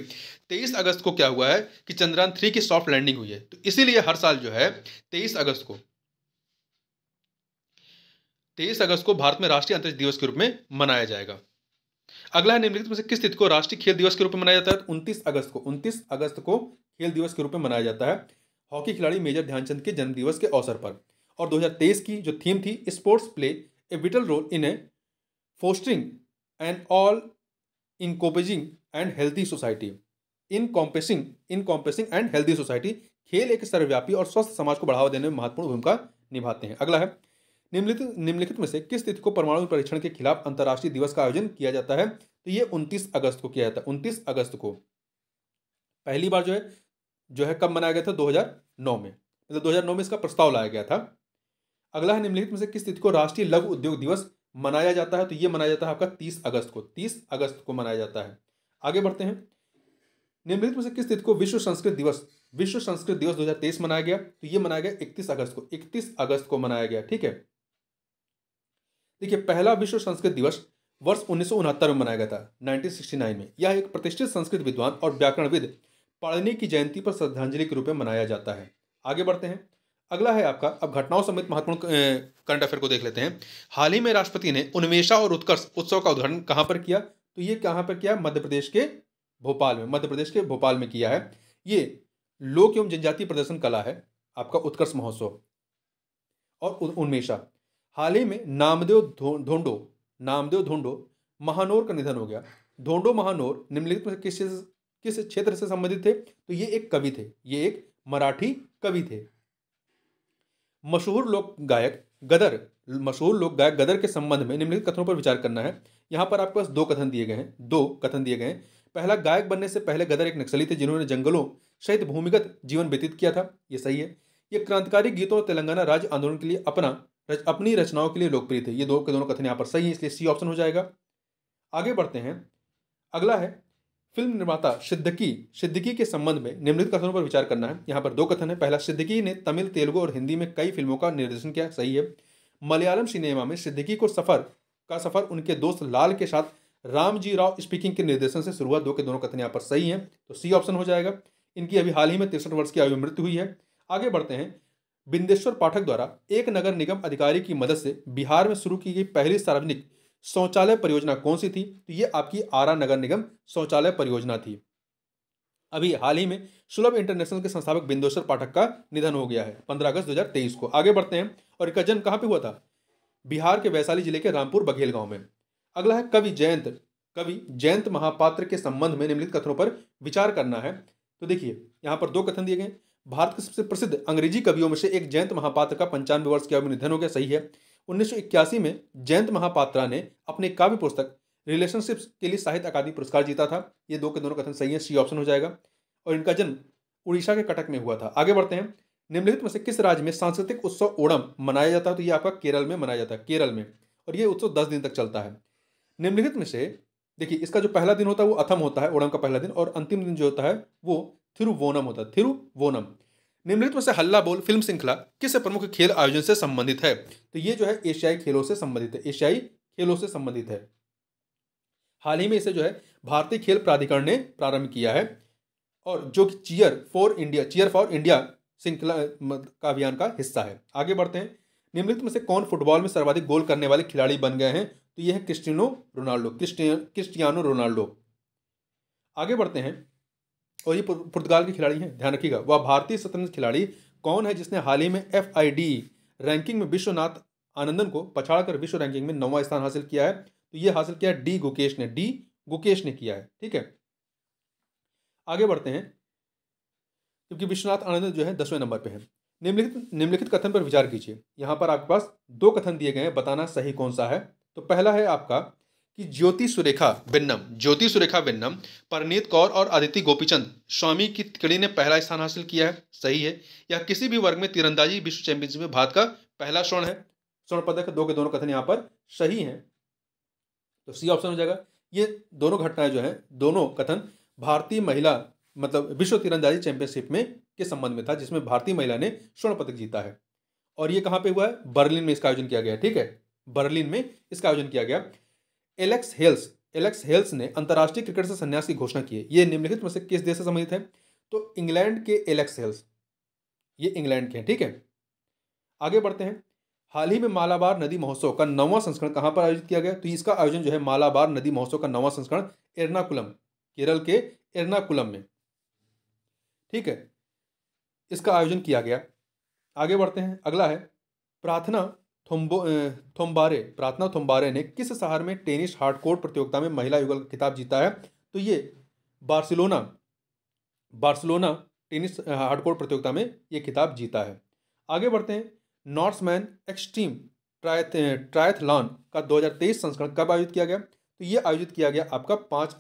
23 अगस्त को क्या हुआ है कि चंद्रयान 3 की सॉफ्ट लैंडिंग हुई है, तो इसीलिए हर साल जो है 23 अगस्त को भारत में राष्ट्रीय अंतरिक्ष दिवस के रूप में मनाया जाएगा। अगला है निम्नलिखित में से किस तिथि को राष्ट्रीय खेल दिवस के रूप में मनाया जाता है? 29 अगस्त को खेल दिवस के रूप में मनाया जाता है, हॉकी खिलाड़ी मेजर ध्यानचंद के जन्मदिवस के अवसर पर। और 2023 की जो थीम थी sports play a vital role in fostering and all encompassing and healthy society. Encompassing and healthy society. खेल एक सर्वव्यापी और स्वस्थ समाज को बढ़ावा देने में महत्वपूर्ण भूमिका निभाते हैं। अगला है निम्नलिखित में से किस तिथि को परमाणु परीक्षण के खिलाफ अंतर्राष्ट्रीय दिवस का आयोजन किया जाता है? तो ये 29 अगस्त को किया जाता है। 29 अगस्त को पहली बार जो है कब मनाया गया था? 2009 में। मतलब 2009 में इसका प्रस्ताव लाया गया था। अगला है निम्नलिखित में से किस तिथि को राष्ट्रीय लघु उद्योग दिवस मनाया जाता है? तो ये मनाया जाता है आपका 30 अगस्त को। 30 अगस्त को मनाया जाता है। आगे बढ़ते हैं। निम्नलिखित में से किस तिथि को विश्व संस्कृत दिवस 2023 मनाया गया? तो ये मनाया गया 31 अगस्त को। 31 अगस्त को मनाया गया। ठीक है। देखिए पहला विश्व संस्कृत दिवस वर्ष 1969 में मनाया गया था, 1969 में। यह एक प्रतिष्ठित संस्कृत विद्वान और व्याकरणविद पाणिनि की जयंती पर श्रद्धांजलि के रूप में मनाया जाता है। आगे बढ़ते हैं। अगला है आपका, अब घटनाओं समेत महत्वपूर्ण करंट अफेयर को देख लेते हैं। हाल ही में राष्ट्रपति ने उन्मेषा और उत्कर्ष उत्सव का उद्घाटन कहां पर किया? तो ये कहां पर किया? मध्य प्रदेश के भोपाल में किया है। ये लोक एवं जनजातीय प्रदर्शन कला है आपका उत्कर्ष महोत्सव और उन्मेषा। हाल ही में नामदेव धोंडो महानोर का निधन हो गया। धोंडो महानोर निम्नलिखित में किस क्षेत्र से संबंधित थे? तो ये एक कवि थे, ये एक मराठी कवि थे। मशहूर लोक गायक गदर के संबंध में निम्नलिखित कथनों पर विचार करना है। यहां पर आपके पास दो कथन दिए गए हैं। पहला, गायक बनने से पहले गदर एक नक्सली थे जिन्होंने जंगलों सहित भूमिगत जीवन व्यतीत किया था। ये सही है। ये क्रांतिकारी गीतों और तेलंगाना राज्य आंदोलन के लिए अपनी रचनाओं के लिए लोकप्रिय थे। ये दोनों कथन यहाँ पर सही है, इसलिए सी ऑप्शन हो जाएगा। आगे बढ़ते हैं। अगला है, फिल्म निर्माता सिद्दीकी के संबंध में निम्नलिखित कथनों पर विचार करना है। यहाँ पर दो कथन है। पहला, सिद्दीकी ने तमिल, तेलुगु और हिंदी में कई फिल्मों का निर्देशन किया। सही है। मलयालम सिनेमा में सिद्दीकी को सफर उनके दोस्त लाल के साथ रामजी राव स्पीकिंग के निर्देशन से शुरू हुआ। दो के दोनों कथन यहाँ पर सही है, तो सी ऑप्शन हो जाएगा। इनकी अभी हाल ही में 63 वर्ष की आयु में मृत्यु हुई है। आगे बढ़ते हैं। बिंदेश्वर पाठक द्वारा एक नगर निगम अधिकारी की मदद से बिहार में शुरू की गई पहली सार्वजनिक शौचालय परियोजना कौन सी थी? तो ये आपकी आरा नगर निगम शौचालय परियोजना थी। अभी हाल ही में सुलभ इंटरनेशनल के संस्थापक बिंदेश्वर पाठक का निधन हो गया है 15 अगस्त 2023 को। आगे बढ़ते हैं। और इनका जन्म कहाँ पे हुआ था? बिहार के वैशाली जिले के रामपुर बघेल गांव में। अगला है, कवि जयंत महापात्र के संबंध में निम्नलिखित कथनों पर विचार करना है। तो देखिए यहाँ पर दो कथन दिए गए। भारत के सबसे प्रसिद्ध अंग्रेजी कवियों में से एक जयंत महापात्र का 95 वर्ष की आयु में निधन हो गया। सही है। 1981 में जयंत महापात्रा ने अपनी काव्य पुस्तक रिलेशनशिप्स के लिए साहित्य अकादमी पुरस्कार जीता था। ये दो के दोनों कथन सही है, सी ऑप्शन हो जाएगा। और इनका जन्म उड़ीसा के कटक में हुआ था। आगे बढ़ते हैं, निम्नलिखित में से किस राज्य में सांस्कृतिक उत्सव ओणम मनाया जाता है? तो ये आपका केरल में मनाया जाता है, केरल में। और ये उत्सव 10 दिन तक चलता है। निम्नलिखित में से देखिए, इसका जो पहला दिन होता है वो अथम होता है, ओणम का पहला दिन, और अंतिम दिन जो होता है वो थिरुवोनम होता है, थिरुवोनम। निम्नलिखित में से हल्ला बोल फिल्म श्रृंखला किस प्रमुख खेल आयोजन से संबंधित है? तो ये जो है एशियाई खेलों से संबंधित है, एशियाई खेलों से संबंधित है। हाल ही में इसे जो है भारतीय खेल प्राधिकरण ने प्रारंभ किया है, और जो कि चीयर फॉर इंडिया श्रृंखला का अभियान का हिस्सा है। आगे बढ़ते हैं, निम्नलिखित में से कौन फुटबॉल में सर्वाधिक गोल करने वाले खिलाड़ी बन गए हैं? तो यह है क्रिस्टियानो रोनाल्डो। आगे बढ़ते हैं, और ये पुर्तगाल के खिलाड़ी हैं, ध्यान रखिएगा। वह भारतीय शतरंज खिलाड़ी कौन है जिसने हाल ही में FIDE रैंकिंग में विश्वनाथ आनंदन को पछाड़कर विश्व रैंकिंग में 9वां स्थान हासिल किया है? तो ये हासिल किया डी गुकेश ने किया है। ठीक है, आगे बढ़ते हैं, क्योंकि विश्वनाथ आनंद जो है 10वें नंबर पे है। निम्नलिखित कथन पर विचार कीजिए। यहां पर आपके पास दो कथन दिए गए हैं, बताना सही कौन सा है। तो पहला है आपका कि ज्योति सुरेखा वेन्नम, परनीत कौर और अदिति गोपीचंद स्वामी की कड़ी ने पहला स्थान हासिल किया है, सही है। या किसी भी वर्ग में तीरंदाजी विश्व चैंपियनशिप में भारत का पहला स्वर्ण पदक है। दो के दोनों कथन यहाँ पर सही हैं, तो सी ऑप्शन हो जाएगा। ये दोनों घटनाएं जो है, दोनों कथन भारतीय महिला मतलब विश्व तीरंदाजी चैंपियनशिप में के संबंध में था, जिसमें भारतीय महिला ने स्वर्ण पदक जीता है। और ये कहाँ पे हुआ है? बर्लिन में इसका आयोजन किया गया है। ठीक है, बर्लिन में इसका आयोजन किया गया। एलेक्स हेल्स ने अंतर्राष्ट्रीय क्रिकेट से संन्यास की घोषणा की है। ये निम्नलिखित में से किस देश से संबंधित है? तो इंग्लैंड के एलेक्स हेल्स, ये इंग्लैंड के हैं। ठीक है, आगे बढ़ते हैं, हाल ही में मालाबार नदी महोत्सव का 9वां संस्करण कहां पर आयोजित किया गया? तो इसका आयोजन जो है मालाबार नदी महोत्सव का 9वां संस्करण एर्नाकुलम, केरल के एर्नाकुलम में, ठीक है, इसका आयोजन किया गया। आगे बढ़ते हैं, अगला है प्रार्थना थोम्बारे ने किस शहर में टेनिस हार्डकोर्ट प्रतियोगिता में महिला युगल खिताब जीता है? तो ये बार्सिलोना टेनिस हार्डकोर्ट प्रतियोगिता में ये खिताब जीता है। आगे बढ़ते हैं, नॉर्समैन एक्सट्रीम ट्रायथलॉन का 2023 संस्करण कब आयोजित किया गया? तो ये आयोजित किया गया आपका 5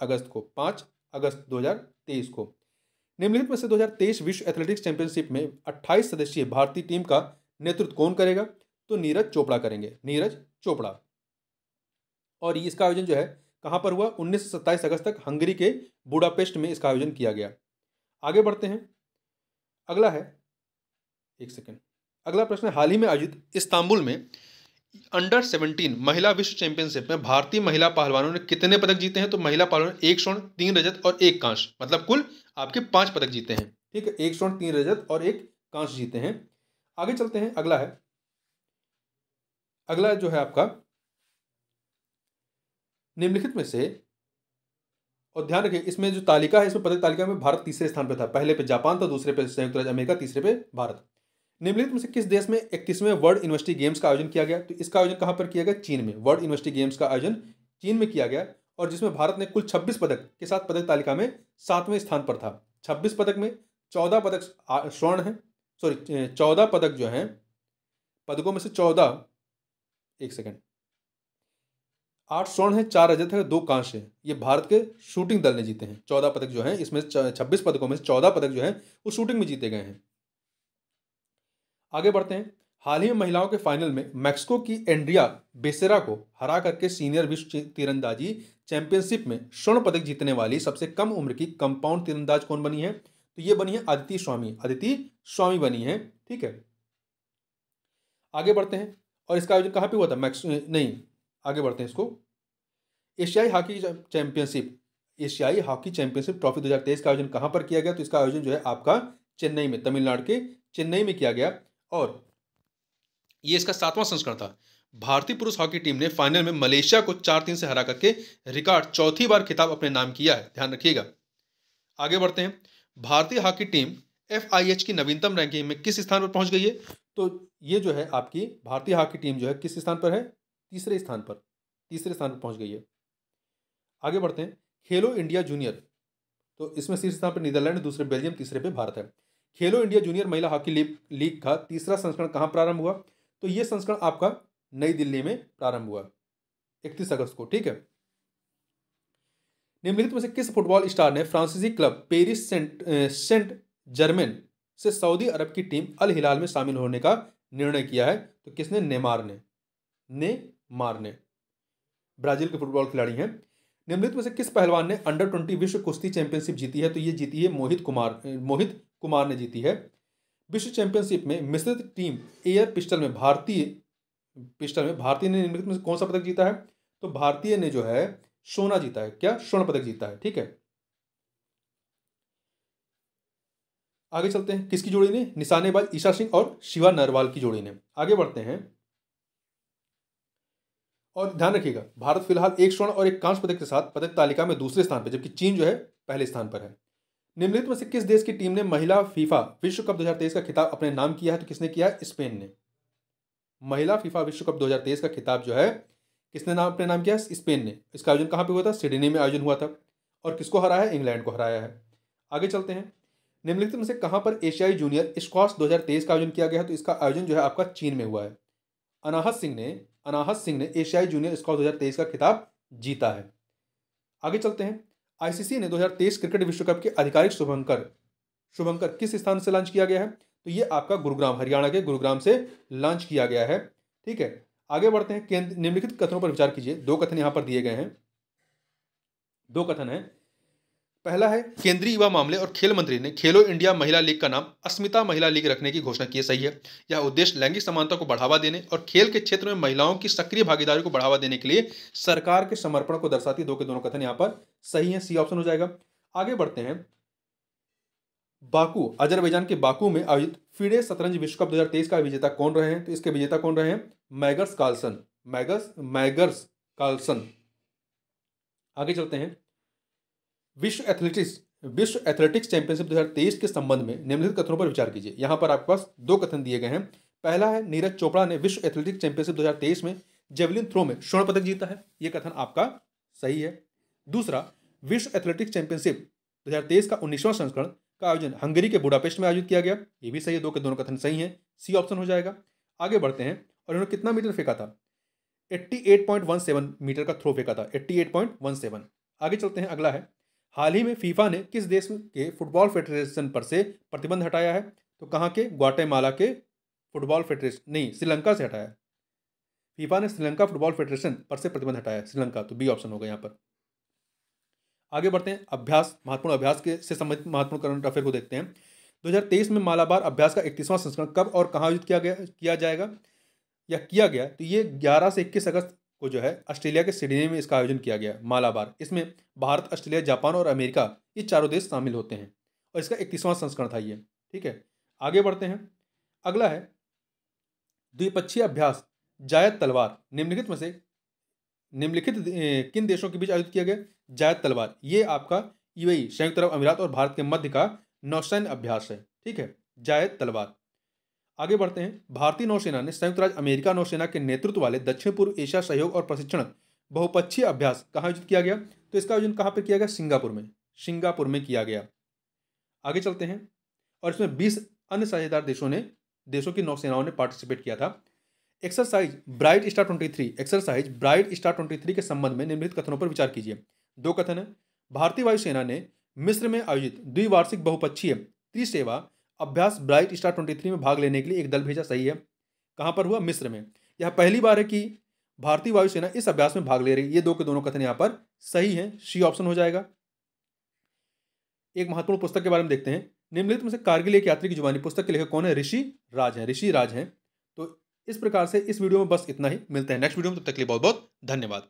अगस्त 2023 को। निम्नलिखित में से 2023 विश्व एथलेटिक्स चैंपियनशिप में 28 सदस्यीय भारतीय टीम का नेतृत्व कौन करेगा? तो नीरज चोपड़ा करेंगे, नीरज चोपड़ा। और इसका आयोजन जो है कहां पर हुआ? 19 से 27 अगस्त तक हंगरी के बुडापेस्ट में इसका आयोजन किया गया। आगे बढ़ते हैं, अगला है, एक सेकेंड, अगला प्रश्न है, हाल ही में आयोजित इस्तांबुल में अंडर 17 महिला विश्व चैंपियनशिप में भारतीय महिला पहलवानों ने कितने पदक जीते हैं? तो महिला पहलवानों ने 1 स्वर्ण 3 रजत और 1 कांस्य, मतलब कुल आपके 5 पदक जीते हैं। ठीक है, 1 स्वर्ण 3 रजत और 1 कांस्य जीते हैं। आगे चलते हैं, अगला है, अगला जो है आपका निम्नलिखित में से, और ध्यान रखिए इसमें जो तालिका है, इसमें पदक तालिका में भारत तीसरे स्थान पर था। पहले पे जापान था, दूसरे पे संयुक्त राज्य अमेरिका, तीसरे पे भारत। निम्नलिखित में से किस देश में 31वें वर्ल्ड यूनिवर्सिटी गेम्स का आयोजन किया गया? तो इसका आयोजन कहां पर किया गया? चीन में। वर्ल्ड यूनिवर्सिटी गेम्स का आयोजन चीन में किया गया, और जिसमें भारत ने कुल 26 पदक के साथ पदक तालिका में 7वें स्थान पर था। 26 पदक में 14 पदक स्वर्ण है, 14 पदक जो हैं, पदकों में से 14, एक सेकेंड, 8 स्वर्ण है, 4 रजत है, 2 कांस्य है। ये भारत के शूटिंग दल ने जीते हैं। 14 पदक जो हैं, इसमें 26 पदकों में से 14 पदक जो हैं वो शूटिंग में जीते गए हैं। आगे बढ़ते हैं, हाल ही में महिलाओं के फाइनल में मैक्सिको की एंड्रिया बेसेरा को हरा करके सीनियर विश्व तीरंदाजी चैंपियनशिप में स्वर्ण पदक जीतने वाली सबसे कम उम्र की कंपाउंड तीरंदाज कौन बनी है? तो ये बनी है अदिति स्वामी बनी है। ठीक है, आगे बढ़ते हैं, और इसका आयोजन कहाँ पे हुआ था? आगे बढ़ते हैं, इसको एशियाई हॉकी चैंपियनशिप ट्रॉफी 2023 का आयोजन कहां पर किया गया? तो इसका आयोजन जो है आपका चेन्नई में, तमिलनाडु के चेन्नई में किया गया, और ये इसका 7वां संस्करण था। भारतीय पुरुष हॉकी टीम ने फाइनल में मलेशिया को 4-3 से हरा करके रिकॉर्ड चौथी बार खिताब अपने नाम किया है, ध्यान रखिएगा। आगे बढ़ते हैं, भारतीय हॉकी टीम FIH की नवीनतम रैंकिंग में किस स्थान पर पहुंच गई है? तो ये जो है आपकी भारतीय हॉकी टीम जो है किस स्थान पर है? तीसरे स्थान पर पहुंच गई है। आगे बढ़ते हैं, खेलो इंडिया जूनियर, तो इसमें शीर्ष स्थान पर नीदरलैंड, दूसरे बेल्जियम, तीसरे पे भारत है। खेलो इंडिया जूनियर महिला हॉकी लीग का तीसरा संस्करण कहां प्रारंभ हुआ? तो यह संस्करण आपका नई दिल्ली में प्रारंभ हुआ 31 अगस्त को। ठीक है, निम्नलिखित में से किस फुटबॉल स्टार ने फ्रांसीसी क्लब पेरिस सेंट जर्मेन से सऊदी अरब की टीम अल हिलाल में शामिल होने का निर्णय किया है? तो किसने? नेमार ने ब्राजील के फुटबॉल खिलाड़ी हैं। निम्नलिखित में से किस पहलवान ने अंडर 20 विश्व कुश्ती चैंपियनशिप जीती है? तो ये जीती है मोहित कुमार ने जीती है। विश्व चैंपियनशिप में मिश्रित टीम एयर पिस्टल में भारतीय ने निम्नलिखित में से कौन सा पदक जीता है? तो भारतीय ने जो है सोना जीता है। क्या? स्वर्ण पदक जीता है। ठीक है, आगे चलते हैं। किसकी जोड़ी ने? निशानेबाज ईशा सिंह और शिवा नरवाल की जोड़ी ने। आगे बढ़ते हैं और ध्यान रखिएगा, भारत फिलहाल एक स्वर्ण और एक कांस्य पदक के साथ पदक तालिका में दूसरे स्थान पर, जबकि चीन जो है पहले स्थान पर है। निम्नलिखित में से किस देश की टीम ने महिला फीफा विश्व कप 2023 का खिताब अपने नाम किया है? तो किसने किया है? स्पेन ने। महिला फीफा विश्व कप 2023 का खिताब जो है किसने अपने नाम किया? स्पेन ने। इसका आयोजन कहाँ पे हुआ था? सिडनी में आयोजन हुआ था। और किसको हराया है? इंग्लैंड को हराया है। आगे चलते हैं। निम्नलिखित में से कहाँ पर एशियाई जूनियर स्क्वॉश 2023 का आयोजन किया गया है? तो इसका आयोजन जो है आपका चीन में हुआ है। अनाहत सिंह ने एशियाई जूनियर स्क्वॉश 2023 का खिताब जीता है। आगे चलते हैं। आईसीसी ने 2023 क्रिकेट विश्व कप के आधिकारिक शुभंकर किस स्थान से लॉन्च किया गया है? तो ये आपका गुरुग्राम, हरियाणा के गुरुग्राम से लॉन्च किया गया है। ठीक है, आगे बढ़ते हैं। निम्नलिखित कथनों पर विचार कीजिए। दो कथन यहां पर दिए गए हैं। दो कथन है। पहला है, केंद्रीय युवा मामले और खेल मंत्री ने खेलो इंडिया महिला लीग का नाम अस्मिता महिला लीग रखने की घोषणा की है। सही है। यह उद्देश्य लैंगिक समानता को बढ़ावा देने और खेल के क्षेत्र में महिलाओं की सक्रिय भागीदारी को बढ़ावा देने के लिए सरकार के समर्पण को दर्शाती है। दो के दोनों कथन यहाँ पर सही है। सी ऑप्शन हो जाएगा। आगे बढ़ते हैं। बाकू, अजरबैजान के बाकू में आयोजित फीडे शतरंज विश्व कप 2023 का विजेता कौन रहे हैं? तो इसके विजेता कौन रहे हैं? मैगर्स कार्लसन। आगे चलते हैं। विश्व एथलेटिक्स चैंपियनशिप 2023 के संबंध में निम्नलिखित कथनों पर विचार कीजिए। यहां पर आपके पास दो कथन दिए गए हैं। पहला है, नीरज चोपड़ा ने विश्व एथलेटिक्स चैंपियनशिप 2023 में जेवलिन थ्रो में स्वर्ण पदक जीता है। यह कथन आपका सही है। दूसरा, विश्व एथलेटिक्स चैंपियनशिप 2023 का 19वां संस्करण का आयोजन हंगरी के बुडापेस्ट में आयोजित किया गया। ये भी सही है। दो के दोनों कथन सही है। सी ऑप्शन हो जाएगा। आगे बढ़ते हैं। और इन्होंने कितना मीटर फेंका था? 88.17 मीटर का थ्रो फेंका था। 88.17। आगे चलते हैं। अगला है, हाल ही में फीफा ने किस देश के फुटबॉल फेडरेशन पर से प्रतिबंध हटाया है? तो कहाँ के? ग्वाटेमाला के फुटबॉल फेडरेशन, नहीं, श्रीलंका से हटाया। फीफा ने श्रीलंका फुटबॉल फेडरेशन पर से प्रतिबंध हटाया, श्रीलंका। तो बी ऑप्शन होगा यहाँ पर। आगे बढ़ते हैं। अभ्यास, महत्वपूर्ण अभ्यास के से संबंधित महत्वपूर्ण करंट अफेयर को देखते हैं। 2023 में मालाबार अभ्यास का 31वां संस्करण कब और कहाँ आयोजित किया गया? तो ये 11 से 21 अगस्त को जो है ऑस्ट्रेलिया के सिडनी में इसका आयोजन किया गया, मालाबार। इसमें भारत, ऑस्ट्रेलिया, जापान और अमेरिका, ये चारों देश शामिल होते हैं और इसका 31वां संस्करण था ये। ठीक है, आगे बढ़ते हैं। अगला है, द्विपक्षीय अभ्यास जायद तलवार निम्नलिखित किन देशों के बीच आयोजित किया गया? जायद तलवार, ये आपका यूएई, संयुक्त अरब अमीरात और भारत के मध्य का नौसैन्य अभ्यास है। ठीक है, जायद तलवार। आगे बढ़ते हैं। भारतीय नौसेना ने संयुक्त राज्य अमेरिका नौसेना के नेतृत्व वाले दक्षिण पूर्व एशिया सहयोग और प्रशिक्षण बहुपक्षीय अभ्यास कहाँ आयोजित किया गया? तो इसका आयोजन कहाँ पर किया गया? सिंगापुर में किया गया। आगे चलते हैं। और इसमें 20 अन्य साझेदार देशों की नौसेनाओं ने पार्टिसिपेट किया था। एक्सरसाइज ब्राइट स्टार 23 के संबंध में निम्नलिखित कथनों पर विचार कीजिए। दो कथन है। भारतीय वायुसेना ने मिस्र में आयोजित द्विवार्षिक बहुपक्षीय त्रिसेवा अभ्यास ब्राइट स्टार 23 में भाग लेने के लिए एक दल भेजा। सही है। कहां पर हुआ? मिस्र में। यह पहली बार है कि भारतीय वायुसेना इस अभ्यास में भाग ले रही है। ये दो के दोनों कथन यहां पर सही है। सी ऑप्शन हो जाएगा। एक महत्वपूर्ण पुस्तक के बारे में देखते हैं। निम्नलिखित में से कारगिल एक यात्री की जुबानी पुस्तक के लेखक कौन है? ऋषि राज हैं। तो इस प्रकार से इस वीडियो में बस इतना ही। मिलते हैं नेक्स्ट वीडियो में, तब तक के लिए बहुत बहुत धन्यवाद।